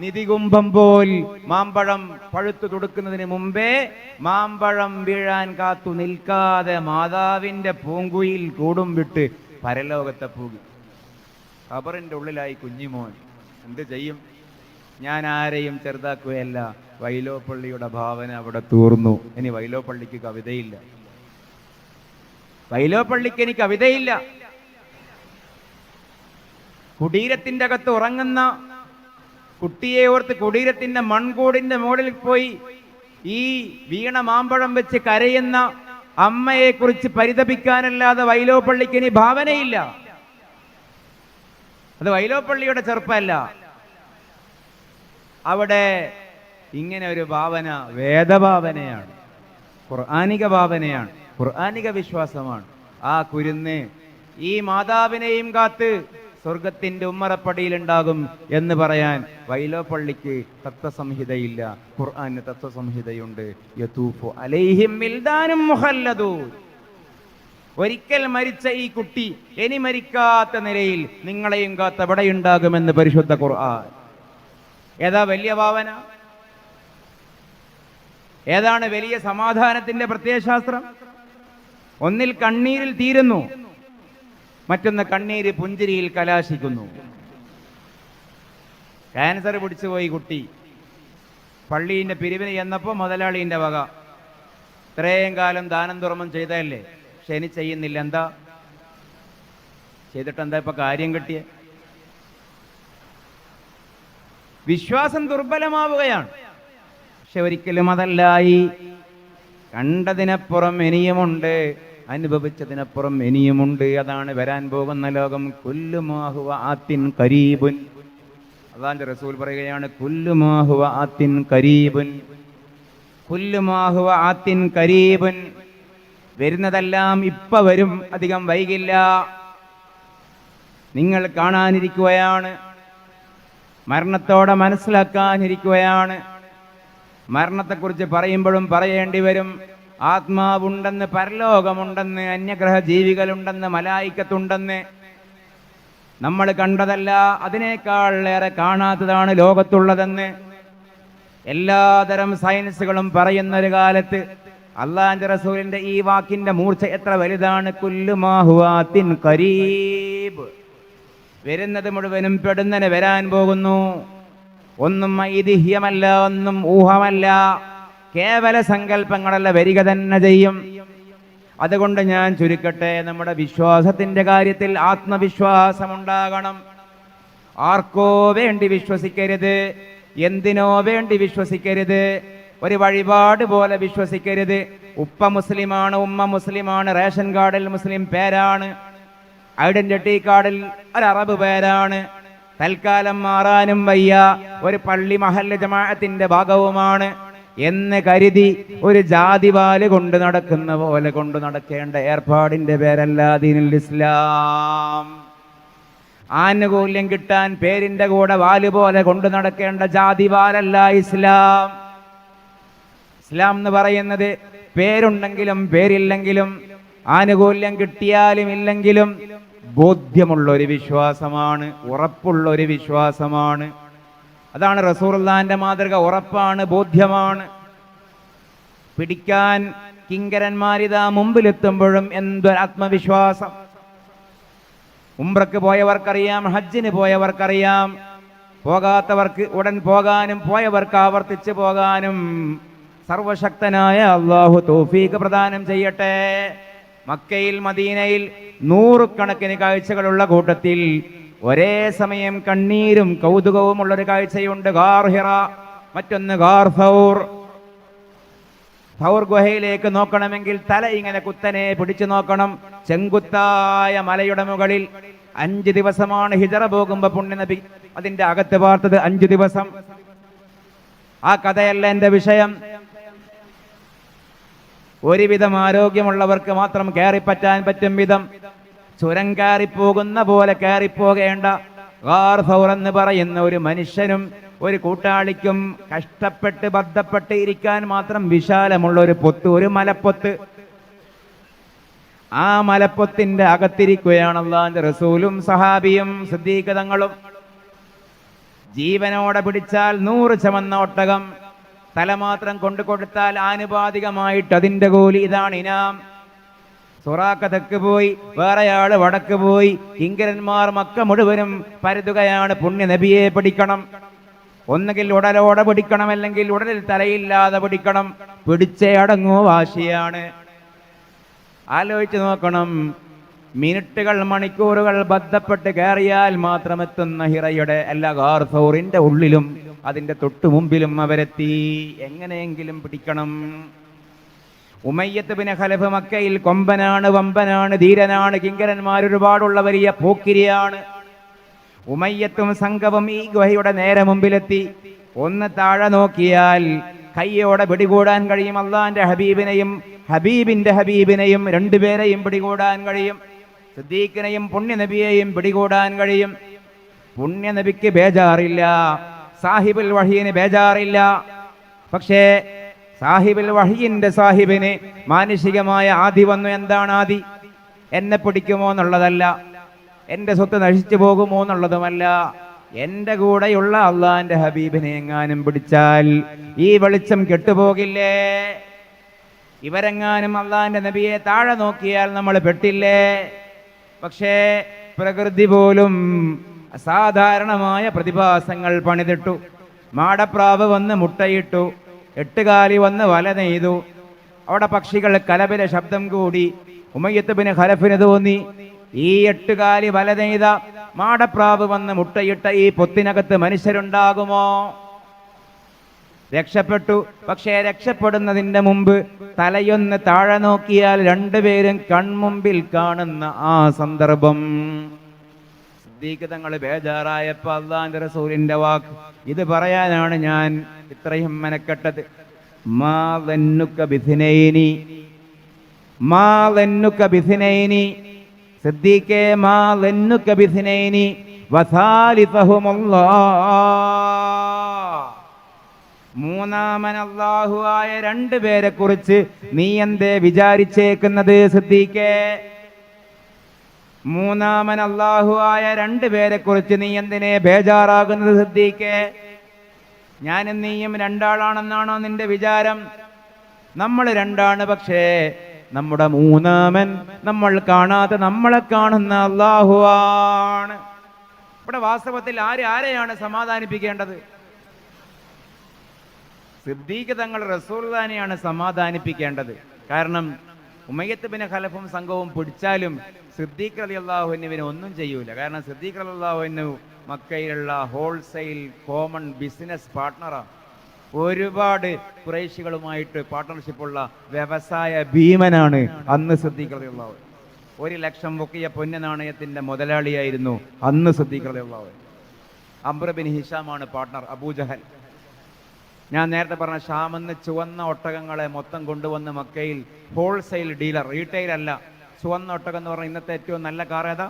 നിധികുംഭം പോൽ മാമ്പഴം പഴുത്തു തുടുക്കുന്നതിന് മുമ്പേ മാമ്പഴം വീഴാൻ കാത്തു നിൽക്കാതെ മാതാവിന്റെ പൂങ്കുയിൽ കൂടും വിട്ട് പരലോകത്തെ പൂകി. ഖബറിന്റെ ഉള്ളിലായി കുഞ്ഞിമോൻ. എന്ത് ചെയ്യും? ഞാൻ ആരെയും ചെറുതാക്കുകയല്ല. വൈലോപ്പള്ളിയുടെ ഭാവന അവിടെ തൂർന്നു. ഇനി വൈലോപ്പള്ളിക്ക് കവിതയില്ല. വൈലോപ്പള്ളിക്ക് ഇനി കവിതയില്ല. കുടീരത്തിന്റെ അകത്ത് ഉറങ്ങുന്ന കുട്ടിയെ ഓർത്ത് കുടീരത്തിന്റെ മൺകൂടിന്റെ മുകളിൽ പോയി ഈ വീണ മാമ്പഴം വെച്ച് കരയുന്ന അമ്മയെ കുറിച്ച് പരിതപിക്കാനല്ലാതെ വൈലോപ്പള്ളിക്ക് ഇനി ഭാവനയില്ല. അത് വൈലോപ്പള്ളിയുടെ ചെറുപ്പമല്ല. അവിടെ ഇങ്ങനെ ഒരു ഭാവന വേദഭാവനയാണ്, ഖുർആനിക ഭാവനയാണ്, ഖുർആനിക വിശ്വാസമാണ്. ആ കുരുന്ന് ഈ മാതാവിനെയും കാത്ത് സ്വർഗത്തിന്റെ ഉമ്മറപ്പടിയിലുണ്ടാകും എന്ന് പറയാൻ വൈലോപ്പള്ളിക്ക് തത്വസംഹിതയില്ല. ഖുർആന് തത്വസംഹിതയുണ്ട്. യതൂഫു അലൈഹിം വിൽദാനും മുഖല്ലദൂൻ. ഒരിക്കൽ മരിച്ച ഈ കുട്ടി ഇനി മരിക്കാത്ത നിലയിൽ നിങ്ങളെയും കാത്ത് എവിടെയുണ്ടാകുമെന്ന് പരിശുദ്ധ ഖുർആൻ. ഏതാ വലിയ ഭാവന? ഏതാണ് വലിയ സമാധാനത്തിന്റെ പ്രത്യയശാസ്ത്രം? ഒന്നിൽ കണ്ണീരിൽ തീരുന്നു, മറ്റൊന്ന് കണ്ണീര് പുഞ്ചിരിയിൽ കലാശിക്കുന്നു. ക്യാൻസർ പിടിച്ചുപോയി കുട്ടി, പള്ളീൻ്റെ പിരിവിന് ചെന്നപ്പോൾ മുതലാളീൻ്റെ വക ഇത്രയും കാലം ദാനം തുറമം ചെയ്തതല്ലേ, പക്ഷെ ഇനി ചെയ്യുന്നില്ല. എന്താ ചെയ്തിട്ട് എന്താ ഇപ്പൊ കാര്യം കിട്ടിയ? വിശ്വാസം ദുർബലമാവുകയാണ്. പക്ഷെ ഒരിക്കലും അതല്ലായി. കണ്ടതിനപ്പുറം ഇനിയുമുണ്ട്, അനുഭവിച്ചതിനപ്പുറം ഇനിയുമുണ്ട്. അതാണ് വരാൻ പോകുന്ന ലോകം. കുല്ലുമാഹുവ ആത്തിൻ കരീബുൻ. അല്ലാഹുവിന്റെ റസൂൽ പറയുകയാണ്, കുല്ലുമാഹുവ ആത്തിൻ കരീബുൻ, കുല്ലുമാഹുവ ആത്തിൻ കരീബുൻ. വരുന്നതെല്ലാം ഇപ്പ വരും, അധികം വൈകില്ല. നിങ്ങൾ കാണാനിരിക്കുകയാണ്, മരണത്തോടെ മനസ്സിലാക്കാനിരിക്കുകയാണ്. മരണത്തെക്കുറിച്ച് പറയുമ്പോഴും പറയേണ്ടി വരും. ആത്മാവുണ്ടെന്ന്, പരലോകമുണ്ടെന്ന്, അന്യഗ്രഹ ജീവികളുണ്ടെന്ന്, മലായിക്കത്തുണ്ടെന്ന്. നമ്മൾ കണ്ടതല്ല, അതിനേക്കാൾ ഏറെ കാണാത്തതാണ് ലോകത്തുള്ളതെന്ന് എല്ലാതരം സയൻസുകളും പറയുന്ന ഒരു കാലത്ത് അല്ലാഹുവിന്റെ റസൂലിന്റെ ഈ വാക്കിന്റെ മൂർച്ച എത്ര വലുതാണ്! കുല്ലുമാഹുവാത്തിൻ കരീബ്. വരുന്നത് മുഴുവനും പെടുന്നതിന് വരാൻ പോകുന്നു. ഒന്നും ഐതിഹ്യമല്ല, ഒന്നും ഊഹമല്ല, കേവല സങ്കല്പങ്ങളല്ല, വരിക തന്നെ ചെയ്യും. അതുകൊണ്ട് ഞാൻ ചുരുക്കട്ടെ, നമ്മുടെ വിശ്വാസത്തിന്റെ കാര്യത്തിൽ ആത്മവിശ്വാസമുണ്ടാകണം. ആർക്കോ വേണ്ടി വിശ്വസിക്കരുത്, എന്തിനോ വേണ്ടി വിശ്വസിക്കരുത്, ഒരു വഴിപാട് പോലെ വിശ്വസിക്കരുത്. ഉപ്പ മുസ്ലിമാണ്, ഉമ്മ മുസ്ലിമാണ്, റേഷൻ കാർഡിൽ മുസ്ലിം പേരാണ്, ഐഡന്റിറ്റി കാർഡിൽ ഒരു അറബ് പേരാണ്, തൽക്കാലം മാറാനും വയ്യ, ഒരു പള്ളി മഹല്ല് ജമാഅത്തിന്റെ ഭാഗവുമാണ് എന്ന് കരുതി ഒരു ജാതിവാല് കൊണ്ട് നടക്കുന്ന പോലെ കൊണ്ട് നടക്കേണ്ട ഏർപ്പാടിന്റെ പേരല്ല ദീനുൽ ഇസ്ലാം. ആനുകൂല്യം കിട്ടാൻ പേരിന്റെ കൂടെ വാല് പോലെ കൊണ്ടു നടക്കേണ്ട ജാതിവാലല്ല ഇസ്ലാം. ഇസ്ലാം എന്ന് പറയുന്നത് പേരുണ്ടെങ്കിലും പേരില്ലെങ്കിലും, ആനുകൂല്യം കിട്ടിയാലും ഇല്ലെങ്കിലും ബോധ്യമുള്ള ഒരു വിശ്വാസമാണ്, ഉറപ്പുള്ള ഒരു വിശ്വാസമാണ്. അതാണ് റസൂലുള്ളാഹിന്റെ മാതൃക. ഉറപ്പാണ്, ബോധ്യമാണ്. പിടിക്കാൻ കിങ്കരന്മാരിതാ മുമ്പിലെത്തുമ്പോഴും എന്തൊരു ആത്മവിശ്വാസം! ഉംറക്ക് പോയവർക്കറിയാം, ഹജ്ജിന് പോയവർക്കറിയാം. പോകാത്തവർക്ക് ഉടൻ പോകാനും പോയവർക്ക് ആവർത്തിച്ച് പോകാനും സർവശക്തനായ അല്ലാഹു തൗഫീഖ് പ്രദാനം ചെയ്യട്ടെ. മക്കയിൽ മദീനയിൽ നൂറുകണക്കിന് കാഴ്ചകളുള്ള കൂട്ടത്തിൽ ഒരേ സമയം കണ്ണീരും കൗതുകവും ഉള്ളൊരു കാഴ്ചയുണ്ട്. ഗാർ ഹിറ, മറ്റൊന്ന് ഗാർ സൗർ. സൗർ ഗുഹയിലേക്ക് നോക്കണമെങ്കിൽ തല ഇങ്ങനെ കുത്തനെ പിടിച്ചു നോക്കണം. ചെങ്കുത്തായ മലയുടെ മുകളിൽ 5 ദിവസമാണ് ഹിജറ പോകുമ്പോ പുണ്യനബി അതിന്റെ അകത്ത് പാർത്തത്. 5 ദിവസം. ആ കഥയല്ല എന്റെ വിഷയം. ഒരുവിധം ആരോഗ്യമുള്ളവർക്ക് മാത്രം കയറിപ്പറ്റാൻ പറ്റും വിധം ചുരം കയറിപ്പോകുന്ന പോലെ കയറിപ്പോകേണ്ട ഗാർ സൗർ എന്ന് പറയുന്ന ഒരു മനുഷ്യനും ഒരു കൂട്ടാളിക്കും കഷ്ടപ്പെട്ട് ബദ്ധപ്പെട്ട് ഇരിക്കാൻ മാത്രം വിശാലമുള്ള ഒരു പൊത്ത്, ഒരു മലപ്പൊത്ത്. ആ മലപ്പൊത്തിന്റെ അകത്തിരിക്കുകയാണ് അല്ലാഹുവിന്റെ റസൂലും സഹാബിയും സിദ്ദീഖ് തങ്ങളും. ജീവനോടെ പിടിച്ചാൽ 100 ചുമന്ന ഒട്ടകം, തല മാത്രം കൊണ്ടു കൊടുത്താൽ ആനുപാതികമായിട്ട് അതിന്റെ കൂലി. ഇതാണ് ഇനാം. സുറാക്ക തെക്ക് പോയി, വേറെയാള് വടക്ക് പോയി. കിങ്കരന്മാർ മക്ക മുഴുവനും പരതുകയാണ്, പുണ്യ നബിയെ പിടിക്കണം. ഒന്നുകിൽ ഉടലോടെ പിടിക്കണം, അല്ലെങ്കിൽ ഉടലിൽ തലയില്ലാതെ പിടിക്കണം. പിടിച്ചേ അടങ്ങൂ, വാശിയാണ്. ആലോചിച്ച് നോക്കണം. മിനിറ്റുകൾ മണിക്കൂറുകൾ ബന്ധപ്പെട്ട് കയറിയാൽ മാത്രം എത്തുന്ന ഹിറയുടെ എല്ലാ ഗാർ സൗറിന്റെ ഉള്ളിലും അതിന്റെ തൊട്ടു മുമ്പിലും അവരെത്തി. എങ്ങനെയെങ്കിലും പിടിക്കണം. ഉമയ്യത്ത് ബിൻ ഖലഫ് മക്കയിൽ കൊമ്പനാണ്, വമ്പനാണ്, ധീരനാണ്. കിങ്കരന്മാർ ഒരുപാടുള്ള വലിയ പോക്കിരിയാണ്. ഉമയ്യത്തും സംഘവും ഈ ഗുഹയുടെ നേരെ മുമ്പിലെത്തി. ഒന്ന് താഴെ നോക്കിയാൽ കയ്യോടെ പിടികൂടാൻ കഴിയും. അള്ളാന്റെ ഹബീബിനെയും ഹബീബിന്റെ ഹബീബിനെയും രണ്ടുപേരെയും പിടികൂടാൻ കഴിയും. സിദ്ദീഖിനെയും പുണ്യനബിയെയും പിടികൂടാൻ കഴിയും. പുണ്യനബിക്ക് ബേജാറില്ല, സാഹിബുൽ വഹീന് ബേജാറില്ല. പക്ഷേ സാഹിബുൽ വഹീന്റെ സാഹിബിന് മാനുഷികമായ ആദി വന്നു. എന്താണ് ആദി? എന്നെ പിടിക്കുമോ എന്നുള്ളതല്ല, എന്റെ സ്വത്ത് നശിച്ചു പോകുമോ എന്നുള്ളതുമല്ല. എന്റെ കൂടെയുള്ള അള്ളാന്റെ ഹബീബിനെ എങ്ങാനും പിടിച്ചാൽ ഈ വെളിച്ചം കെട്ടുപോകില്ലേ? ഇവരെങ്ങാനും അള്ളാന്റെ നബിയെ താഴെ നോക്കിയാൽ നമ്മൾ പെട്ടില്ലേ? പക്ഷേ പ്രകൃതി പോലും അസാധാരണമായ പ്രതിഭാസങ്ങൾ പണിതിട്ടു. മാടപ്രാവ് വന്ന് മുട്ടയിട്ടു, എട്ടുകാലി വന്ന് വല നെയ്തു. അവിടെ പക്ഷികൾ കലപില ശബ്ദം കൂടി. ഉമയ്യത്ത് ബിൻ ഖലഫിന് തോന്നി, ഈ എട്ടുകാലി വല നെയ്ത മാടപ്രാവ് വന്ന് മുട്ടയിട്ട ഈ പൊത്തിനകത്ത് മനുഷ്യരുണ്ടാകുമോ? രക്ഷപ്പെട്ടു. പക്ഷേ രക്ഷപ്പെടുന്നതിന്റെ മുമ്പ് തലയൊന്ന് താഴെ നോക്കിയാൽ രണ്ടുപേരും കൺമുമ്പിൽ കാണുന്ന ആ സന്ദർഭം. സിദ്ദീഖ് തങ്ങൾ ബേജാറായപ്പോൾ അല്ലാഹുവിന്റെ റസൂലിന്റെ വാക്ക് ഇത് പറയാനാണ് ഞാൻ ഇത്രയും മെനക്കെട്ടത്. മാ ദന്നുക ബിഥിനൈനി, മാ ദന്നുക ബിഥിനൈനി, സിദ്ദീഖേ മാ ദന്നുക ബിഥിനൈനി വസാലിസഹുമുല്ലാഹ്. മൂന്നാമൻ അല്ലാഹു ആയ രണ്ടുപേരെ കുറിച്ച് നീ എന്തേ വിചാരിച്ചേക്കുന്നത് സിദ്ദീഖേ? മൂന്നാമൻ അല്ലാഹു ആയ രണ്ടുപേരെ കുറിച്ച് നീ എന്തിനെ ബേജാറാകുന്നത് സിദ്ദീഖേ? ഞാനും നീയും രണ്ടാളാണെന്നാണോ നിന്റെ വിചാരം? നമ്മൾ രണ്ടാണ്, പക്ഷേ നമ്മുടെ മൂന്നാമൻ നമ്മൾ കാണാതെ നമ്മളെ കാണുന്ന അല്ലാഹു ആണ്. ഇവിടെ വാസ്തവത്തിൽ ആരെയാണ് സമാധാനിപ്പിക്കേണ്ടത്? സിദ്ദീഖ് തങ്ങൾ റസൂലുള്ളാഹിനെയാണ് സമാധാനിപ്പിക്കേണ്ടത്. കാരണം ഉമയ്യത്ത് ബിൻ ഖലഫും സംഘവും പിടിച്ചാലും സിദ്ദീഖ് റളിയല്ലാഹു അൻഹുവിനെ ഒന്നും ചെയ്യൂല. കാരണം സിദ്ദീഖ് റളിയല്ലാഹു അൻഹു മക്കയിലുള്ള ഹോൾസെയിൽ കോമൺ ബിസിനസ് പാർട്ട്ണറാണ്. ഒരുപാട് ഖുറൈശികളുമായിട്ട് പാർട്ട്ണർഷിപ്പുള്ള വ്യവസായ ഭീമനാണ് അന്ന് സിദ്ദീഖ് റളിയല്ലാഹു അൻഹു. 1,00,000 പൊക്കിയ പൊന്ന നാണയത്തിന്റെ മുതലാളിയായിരുന്നു അന്ന് സിദ്ദീഖ് റളിയല്ലാഹു അൻഹു. അംർ ബിൻ ഹിഷാമാണ് പാർട്ട്ണർ. അബൂജഹൽ, ഞാൻ നേരത്തെ പറഞ്ഞ ഷാമെന്ന് ചുവന്ന ഒട്ടകങ്ങളെ മൊത്തം കൊണ്ടുവന്ന് മക്കയിൽ ഹോൾസെയിൽ ഡീലർ, റീറ്റെയിൽ അല്ല. ചുവന്ന ഒട്ടകം എന്ന് പറഞ്ഞാൽ ഇന്നത്തെ ഏറ്റവും നല്ല കാർ ഏതാ?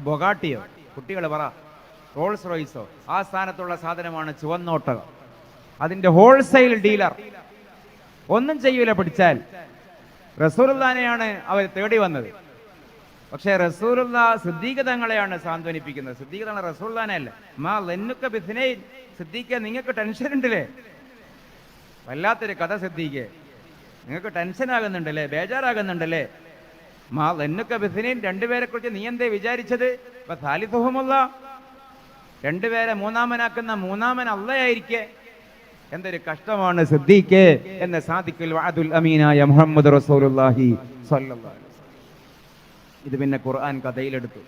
ബൊഗാട്ടിയോ? കുട്ടികൾ പറ, റോൾസ് റോയ്സോ? ആ സ്ഥാനത്തുള്ള സാധനമാണ് ചുവന്ന ഒട്ടകം. അതിന്റെ ഹോൾസെയിൽ ഡീലർ. ഒന്നും ചെയ്യൂല പിടിച്ചാൽ. റസൂലുള്ളാഹിനെയാണ് അവർ തേടി വന്നത്. പക്ഷേ റസൂലുള്ളാഹി സിദ്ദീഖ് തങ്ങളെയാണ് സാന്ത്വനിപ്പിക്കുന്നത്. സിദ്ദീഖ് തങ്ങൾ റസൂലുള്ളാഹിനെ അല്ല. മാ ലന്നുക ബിഥിനൈൻ, സിദ്ദീഖേ നിങ്ങൾക്ക് ടെൻഷൻ ഉണ്ടല്ലേ? വല്ലാത്തൊരു കഥ സിദ്ദീഖേ, നിങ്ങൾക്ക് ടെൻഷൻ ആകുന്നുണ്ടല്ലേ, ബേജാറാകുന്നുണ്ടല്ലേ? മാ ലന്നുക ബിഥിനൈൻ, രണ്ടുപേരെ കുറിച്ച് നീ എന്തേ വിചാരിച്ചത്? സാലിസുഹുമുല്ലാഹ്, രണ്ടുപേരെ മൂന്നാമനാക്കുന്ന മൂന്നാമൻ അല്ലാഹയായിരിക്കെ. എന്തൊരു കഷ്ടമാണ് സിദ്ദീഖേ എന്ന് സാദിഖുൽ വഅദുൽ അമീനായ മുഹമ്മദ് റസൂലുള്ളാഹി സ്വല്ലല്ലാഹു അലൈഹി വസല്ലം. ഇത് പിന്നെ ഖുർആൻ കഥയിലെടുത്തു.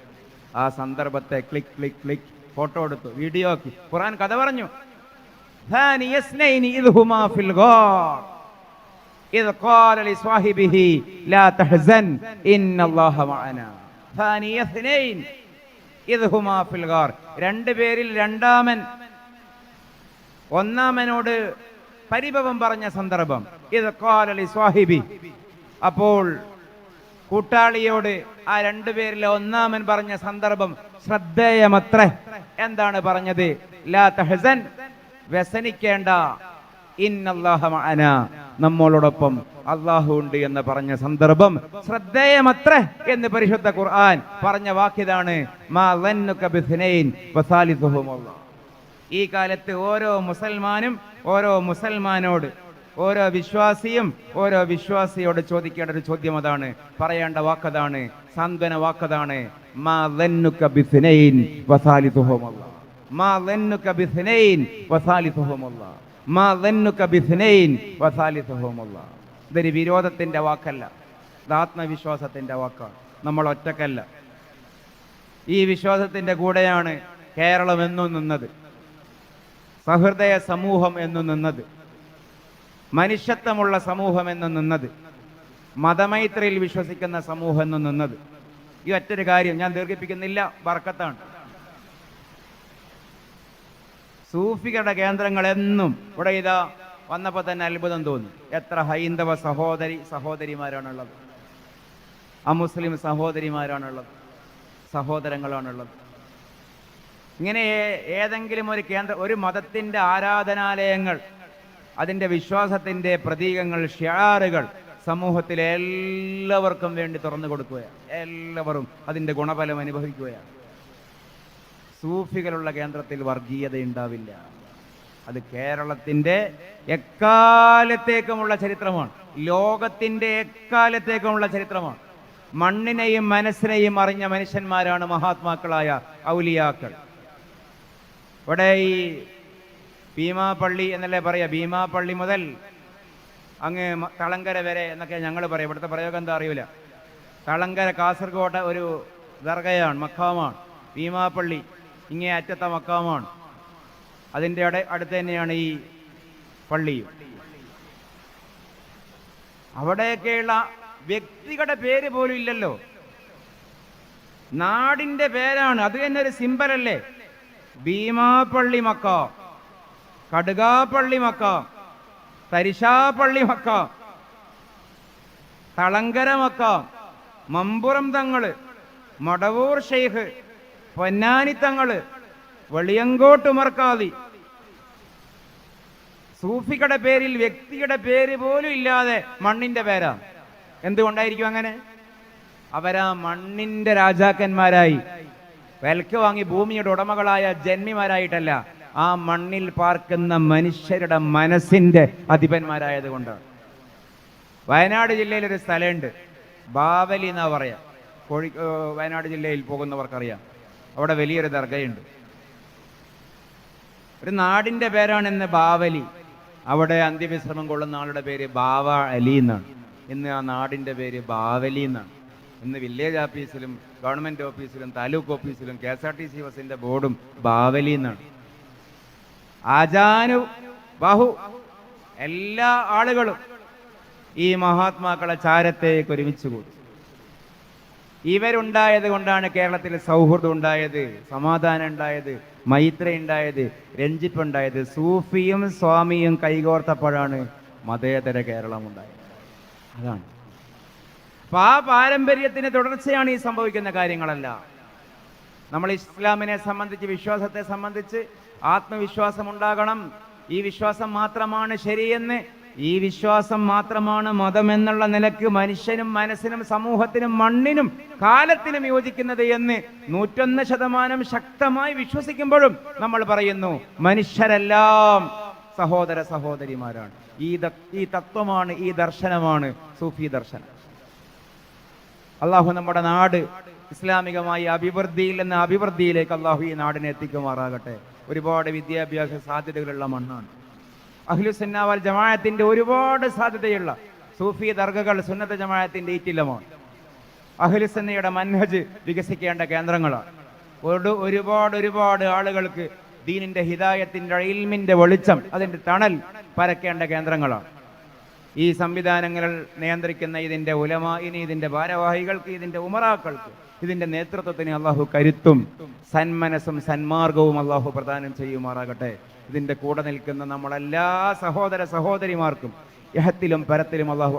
ആ സന്ദർഭത്തെ ക്ലിക്ക് ക്ലിക്ക് ക്ലിക്ക് ഫോട്ടോ എടുത്തു, വീഡിയോ ആക്കി. ഖുർആൻ കഥ പറഞ്ഞു. ثاني اثنين إذ هما في الغار إذ قال لصاحبه لا تحزن إن الله معنا. ثاني اثنين إذ هما في الغار, രണ്ടുപേരിൽ രണ്ടാമൻ ഒന്നാമനോട് പരിഭവം പറഞ്ഞ സന്ദർഭം. إذ قال لصاحبه, അപ്പോൾ കൂട്ടാളിയോട് ആ രണ്ടുപേരിലെ ഒന്നാമൻ പറഞ്ഞ സന്ദർഭം ശ്രദ്ധേയമത്രേ. എന്താണ് പറഞ്ഞത്? ലാ തഹ്സൻ, വ്യസനിക്കേണ്ട, ഇന്നല്ലാഹ മഅനാ, നമ്മളോടൊപ്പം അല്ലാഹു ഉണ്ട് എന്ന് പറഞ്ഞ സന്ദർഭം ശ്രദ്ധേയമത്രേ എന്ന് പരിശുദ്ധ ഖുർആൻ പറഞ്ഞ വാക്യതാണ് മാ ലന്നുക ബിഥിനൈൻ വസാലിസുഹുമുല്ലാഹ്. ഈ കാലത്ത് ഓരോ മുസൽമാനും ഓരോ മുസൽമാനോട്, ഓരോ വിശ്വാസിയും ഓരോ വിശ്വാസിയോട് ചോദിക്കേണ്ട ഒരു ചോദ്യം അതാണ്, പറയേണ്ട വാക്കതാണ്, സാന്ത്വന വാക്കതാണ്. മാ ലന്നുക ബിഥിനൈൻ വസാലിസുഹുമുല്ലാഹ്, മാ ലന്നുക ബിഥിനൈൻ വസാലിസുഹുമുല്ലാഹ്, മാ ലന്നുക ബിഥിനൈൻ വസാലിസുഹുമുല്ലാഹ്. ഇതൊരു വിരോധത്തിന്റെ വാക്കല്ല, ഇത് ആത്മവിശ്വാസത്തിന്റെ വാക്കാണ്. നമ്മൾ ഒറ്റക്കല്ല. ഈ വിശ്വാസത്തിന്റെ കൂടെയാണ് കേരളം എന്നും നിന്നത്, സഹൃദയ സമൂഹം എന്നും നിന്നത്, മനുഷ്യത്വമുള്ള സമൂഹം എന്നും നിന്നത്, മതമൈത്രിയിൽ വിശ്വസിക്കുന്ന സമൂഹം എന്നും നിന്നത്. ഈ ഒറ്റൊരു കാര്യം ഞാൻ ദീർഘിപ്പിക്കുന്നില്ല, ബർക്കത്താണ്. സൂഫികളുടെ കേന്ദ്രങ്ങൾ എന്നും ഇവിടെ ഇതാ വന്നപ്പോൾ തന്നെ അത്ഭുതം തോന്നി. എത്ര ഹൈന്ദവ സഹോദരിമാരാണുള്ളത്, അമുസ്ലിം സഹോദരിമാരാണുള്ളത്, സഹോദരങ്ങളാണുള്ളത്. ഇങ്ങനെ ഏതെങ്കിലും ഒരു ഒരു മതത്തിന്റെ ആരാധനാലയങ്ങൾ, അതിൻ്റെ വിശ്വാസത്തിൻ്റെ പ്രതീകങ്ങൾ, ഷിആറുകൾ സമൂഹത്തിലെ എല്ലാവർക്കും വേണ്ടി തുറന്നു കൊടുക്കുകയാണ്. എല്ലാവരും അതിൻ്റെ ഗുണഫലം അനുഭവിക്കുകയാണ്. സൂഫികളുള്ള കേന്ദ്രത്തിൽ വർഗീയത ഉണ്ടാവില്ല. അത് കേരളത്തിൻ്റെ എക്കാലത്തേക്കുമുള്ള ചരിത്രമാണ്, ലോകത്തിൻ്റെ എക്കാലത്തേക്കുമുള്ള ചരിത്രമാണ്. മണ്ണിനെയും മനസ്സിനെയും അറിഞ്ഞ മനുഷ്യന്മാരാണ് മഹാത്മാക്കളായ ഔലിയാക്കൾ. ഇവിടെ ഈ ഭീമാപള്ളി എന്നല്ലേ പറയാ, ഭീമാപള്ളി മുതൽ അങ്ങ് തളങ്കര വരെ എന്നൊക്കെ ഞങ്ങൾ പറയും. ഇവിടുത്തെ പ്രയോഗം എന്താ അറിയില്ല. തളങ്കര കാസർഗോഡ് ഒരു ദർഗയാണ്, മക്കാമാണ്. ഭീമാപള്ളി ഇങ്ങേ അറ്റത്തെ മക്കാമാണ്. അതിൻ്റെ അടുത്ത് തന്നെയാണ് ഈ പള്ളിയും. അവിടെയൊക്കെയുള്ള വ്യക്തികളുടെ പേര് പോലും ഇല്ലല്ലോ, നാടിന്റെ പേരാണ്. അത് തന്നെ ഒരു സിമ്പലല്ലേ. ഭീമാപള്ളി മക്കാം, കടുകാപ്പള്ളി മക്കാം, തരിശാപ്പള്ളി മക്കാം, തളങ്കര മക്കാം, മമ്പുറം തങ്ങള്, മടവൂർ ഷെയ്ഖ്, പൊന്നാനി തങ്ങള്, വെളിയങ്കോട്ട് മർക്കാദി. സൂഫികളുടെ പേരിൽ വ്യക്തിയുടെ പേര് പോലും ഇല്ലാതെ മണ്ണിന്റെ പേരാ. എന്തുകൊണ്ടായിരിക്കും അങ്ങനെ? അവരാ മണ്ണിന്റെ രാജാക്കന്മാരായി വിലക്ക് വാങ്ങി ഭൂമിയുടെ ഉടമകളായ ജന്മിമാരായിട്ടല്ല, ആ മണ്ണിൽ പാർക്കുന്ന മനുഷ്യരുടെ മനസ്സിന്റെ അധിപന്മാരായത് കൊണ്ടാണ്. വയനാട് ജില്ലയിൽ ഒരു സ്ഥലമുണ്ട്, ബാവലി എന്നാ പറയാ. വയനാട് ജില്ലയിൽ പോകുന്നവർക്കറിയാം. അവിടെ വലിയൊരു ദർഗയുണ്ട്. ഒരു നാടിന്റെ പേരാണെന്ന് ബാവലി. അവിടെ അന്ത്യവിശ്രമം കൊള്ളുന്ന ആളുടെ പേര് ബാവ അലി എന്നാണ്. ഇന്ന് ആ നാടിന്റെ പേര് ബാവലി എന്നാണ്. ഇന്ന് വില്ലേജ് ഓഫീസിലും ഗവൺമെന്റ് ഓഫീസിലും താലൂക്ക് ഓഫീസിലും KSRTC ബസിന്റെ ബോർഡും ബാവലി എന്നാണ്. ആജാനു ബാഹു എല്ലാ ആളുകളും ഈ മഹാത്മാക്കളെ ചാരത്തേക്ക് ഒരുമിച്ച് കൂടി. ഇവരുണ്ടായത് കൊണ്ടാണ് കേരളത്തിൽ സൗഹൃദം ഉണ്ടായത്, സമാധാനം ഉണ്ടായത്, മൈത്രി ഉണ്ടായത്, രഞ്ജിപ്പ് ഉണ്ടായത്. സൂഫിയും സ്വാമിയും കൈകോർത്തപ്പോഴാണ് മതേതര കേരളം ഉണ്ടായത്. അതാണ്. അപ്പൊ ആ പാരമ്പര്യത്തിന് തുടർച്ചയാണ് ഈ സംഭവിക്കുന്ന കാര്യങ്ങളല്ല. നമ്മൾ ഇസ്ലാമിനെ സംബന്ധിച്ച്, വിശ്വാസത്തെ സംബന്ധിച്ച് ആത്മവിശ്വാസം ഉണ്ടാകണം. ഈ വിശ്വാസം മാത്രമാണ് ശരിയെന്ന്, ഈ വിശ്വാസം മാത്രമാണ് മതം എന്നുള്ള നിലക്ക് മനുഷ്യനും മനസ്സിനും സമൂഹത്തിനും മണ്ണിനും കാലത്തിനും യോജിക്കുന്നത് എന്ന് 101% ശക്തമായി വിശ്വസിക്കുമ്പോഴും നമ്മൾ പറയുന്നു മനുഷ്യരെല്ലാം സഹോദര സഹോദരിമാരാണ്. ഈ തത്വമാണ്, ഈ ദർശനമാണ് സൂഫി ദർശനം. അള്ളാഹു നമ്മുടെ നാട് ഇസ്ലാമികമായി അഭിവൃദ്ധിയിൽ നിന്ന് അഭിവൃദ്ധിയിലേക്ക് അള്ളാഹു ഈ നാടിനെ എത്തിക്കുമാറാകട്ടെ. ഒരുപാട് വിദ്യാഭ്യാസ സാധ്യതകളുള്ള മണ്ണാണ്. അഹ്ലുസുന്ന വൽ ജമാഅത്തിന്റെ ഒരുപാട് സാധ്യതയുള്ള സൂഫി ദർഗകൾ സുന്നത്ത് ജമാഅത്തിന്റെ ഈറ്റില്ലമാണ്. അഹ്ലുസുന്നയുടെ മൻഹജ് വികസിക്കേണ്ട കേന്ദ്രങ്ങളാണ്. ഒരുപാട് ആളുകൾക്ക് ദീനിന്റെ ഹിദായത്തിന്റെ ഇൽമിന്റെ വെളിച്ചം, അതിന്റെ തണൽ പരക്കേണ്ട കേന്ദ്രങ്ങളാണ്. ഈ സംവിധാനങ്ങൾ നിയന്ത്രിക്കുന്ന ഇതിന്റെ ഉലമാഇന്, ഇതിന്റെ ഭാരവാഹികൾക്ക്, ഇതിന്റെ ഉമറാക്കൾക്ക്, ഇതിന്റെ നേതൃത്വത്തിന് അള്ളാഹു കരുത്തും സന്മനസ്സും സന്മാർഗവും അള്ളാഹു പ്രദാനം ചെയ്യുമാറാകട്ടെ. ഇതിന്റെ കൂടെ നിൽക്കുന്ന നമ്മളെല്ലാ സഹോദര സഹോദരിമാർക്കും ഇഹത്തിലും പരത്തിലും അള്ളാഹു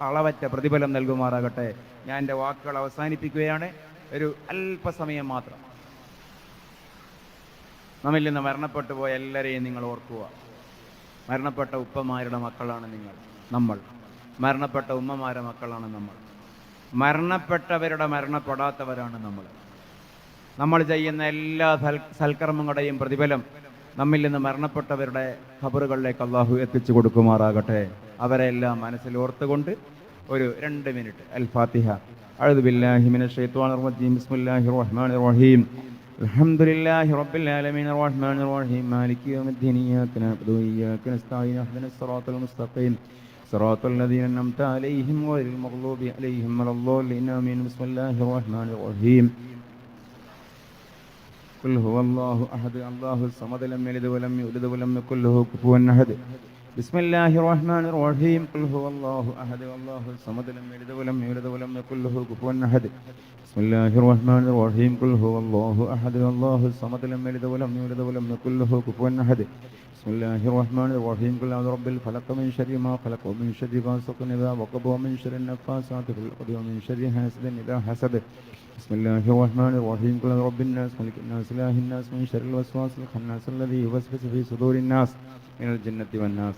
അളവറ്റ പ്രതിഫലം നൽകുമാറാകട്ടെ. ഞാൻ എൻ്റെ വാക്കുകൾ അവസാനിപ്പിക്കുകയാണ്. ഒരു അല്പസമയം മാത്രം. നമ്മിൽ നിന്ന് മരണപ്പെട്ടു പോയ എല്ലാവരെയും നിങ്ങൾ ഓർക്കുക. മരണപ്പെട്ട ഉപ്പമാരുടെ മക്കളാണ് നമ്മൾ. മരണപ്പെട്ട ഉമ്മമാരുടെ മക്കളാണ് നമ്മൾ. മരണപ്പെട്ടവരുടെ മരണപ്പെടാത്തവരാണ് നമ്മൾ ചെയ്യുന്ന എല്ലാ സൽക്കർമ്മങ്ങളുടെയും പ്രതിഫലം നമ്മിൽ നിന്ന് മരണപ്പെട്ടവരുടെ ഖബറുകളിലേക്ക് അള്ളാഹു എത്തിച്ചു കൊടുക്കുമാറാകട്ടെ. അവരെല്ലാം മനസ്സിൽ ഓർത്തുകൊണ്ട് ഒരു 2 മിനിറ്റ് അൽ ഫാത്തിഹ. അഊദു ബില്ലാഹി മിനശ് ശൈത്വാനിർ റജീം. ബിസ്മില്ലാഹിർ റഹ്മാനിർ റഹീം. അൽഹംദുലില്ലാഹി റബ്ബിൽ ആലമീൻ അർറഹ്മാനിർ റഹീം മാലികി യൗമിദ്ദീൻ ഇയ്യാക നഅ്ബുദു വഇയ്യാക നസ്തഈൻ ഇഹ്ദിനസ് സിറാത്തൽ മുസ്തഖീം സിറാത്തൽ ലദീന അൻഅംത അലൈഹിം ഗൈറിൽ മഗ്ദൂബി അലൈഹിം വലദ്ദാലിൻ ആമീൻ. ബിസ്മില്ലാഹിർ റഹ്മാനിർ റഹീം. قل هو الله أحد الله الصمد لم يلد ولم يولد ولم يكن له كفوا أحد. بسم الله الرحمن الرحيم. قل هو الله أحد الله الصمد لم يلد ولم يولد ولم يكن له كفوا أحد. بسم الله الرحمن الرحيم. قل هو الله أحد الله الصمد لم يلد ولم يولد ولم يكن له كفوا أحد. بسم الله الرحمن الرحيم. قل أعوذ برب الفلق من شر ما خلق ومن شر غاسق إذا وقب ومن شر النفاثات في العقد ومن شر حاسد إذا حسد. بسم الله الرحمن الرحيم. قل رب الناس ملك الناس إله الناس من شر الوسواس الخناس الذي يوسوس في صدور الناس من الجنة والناس.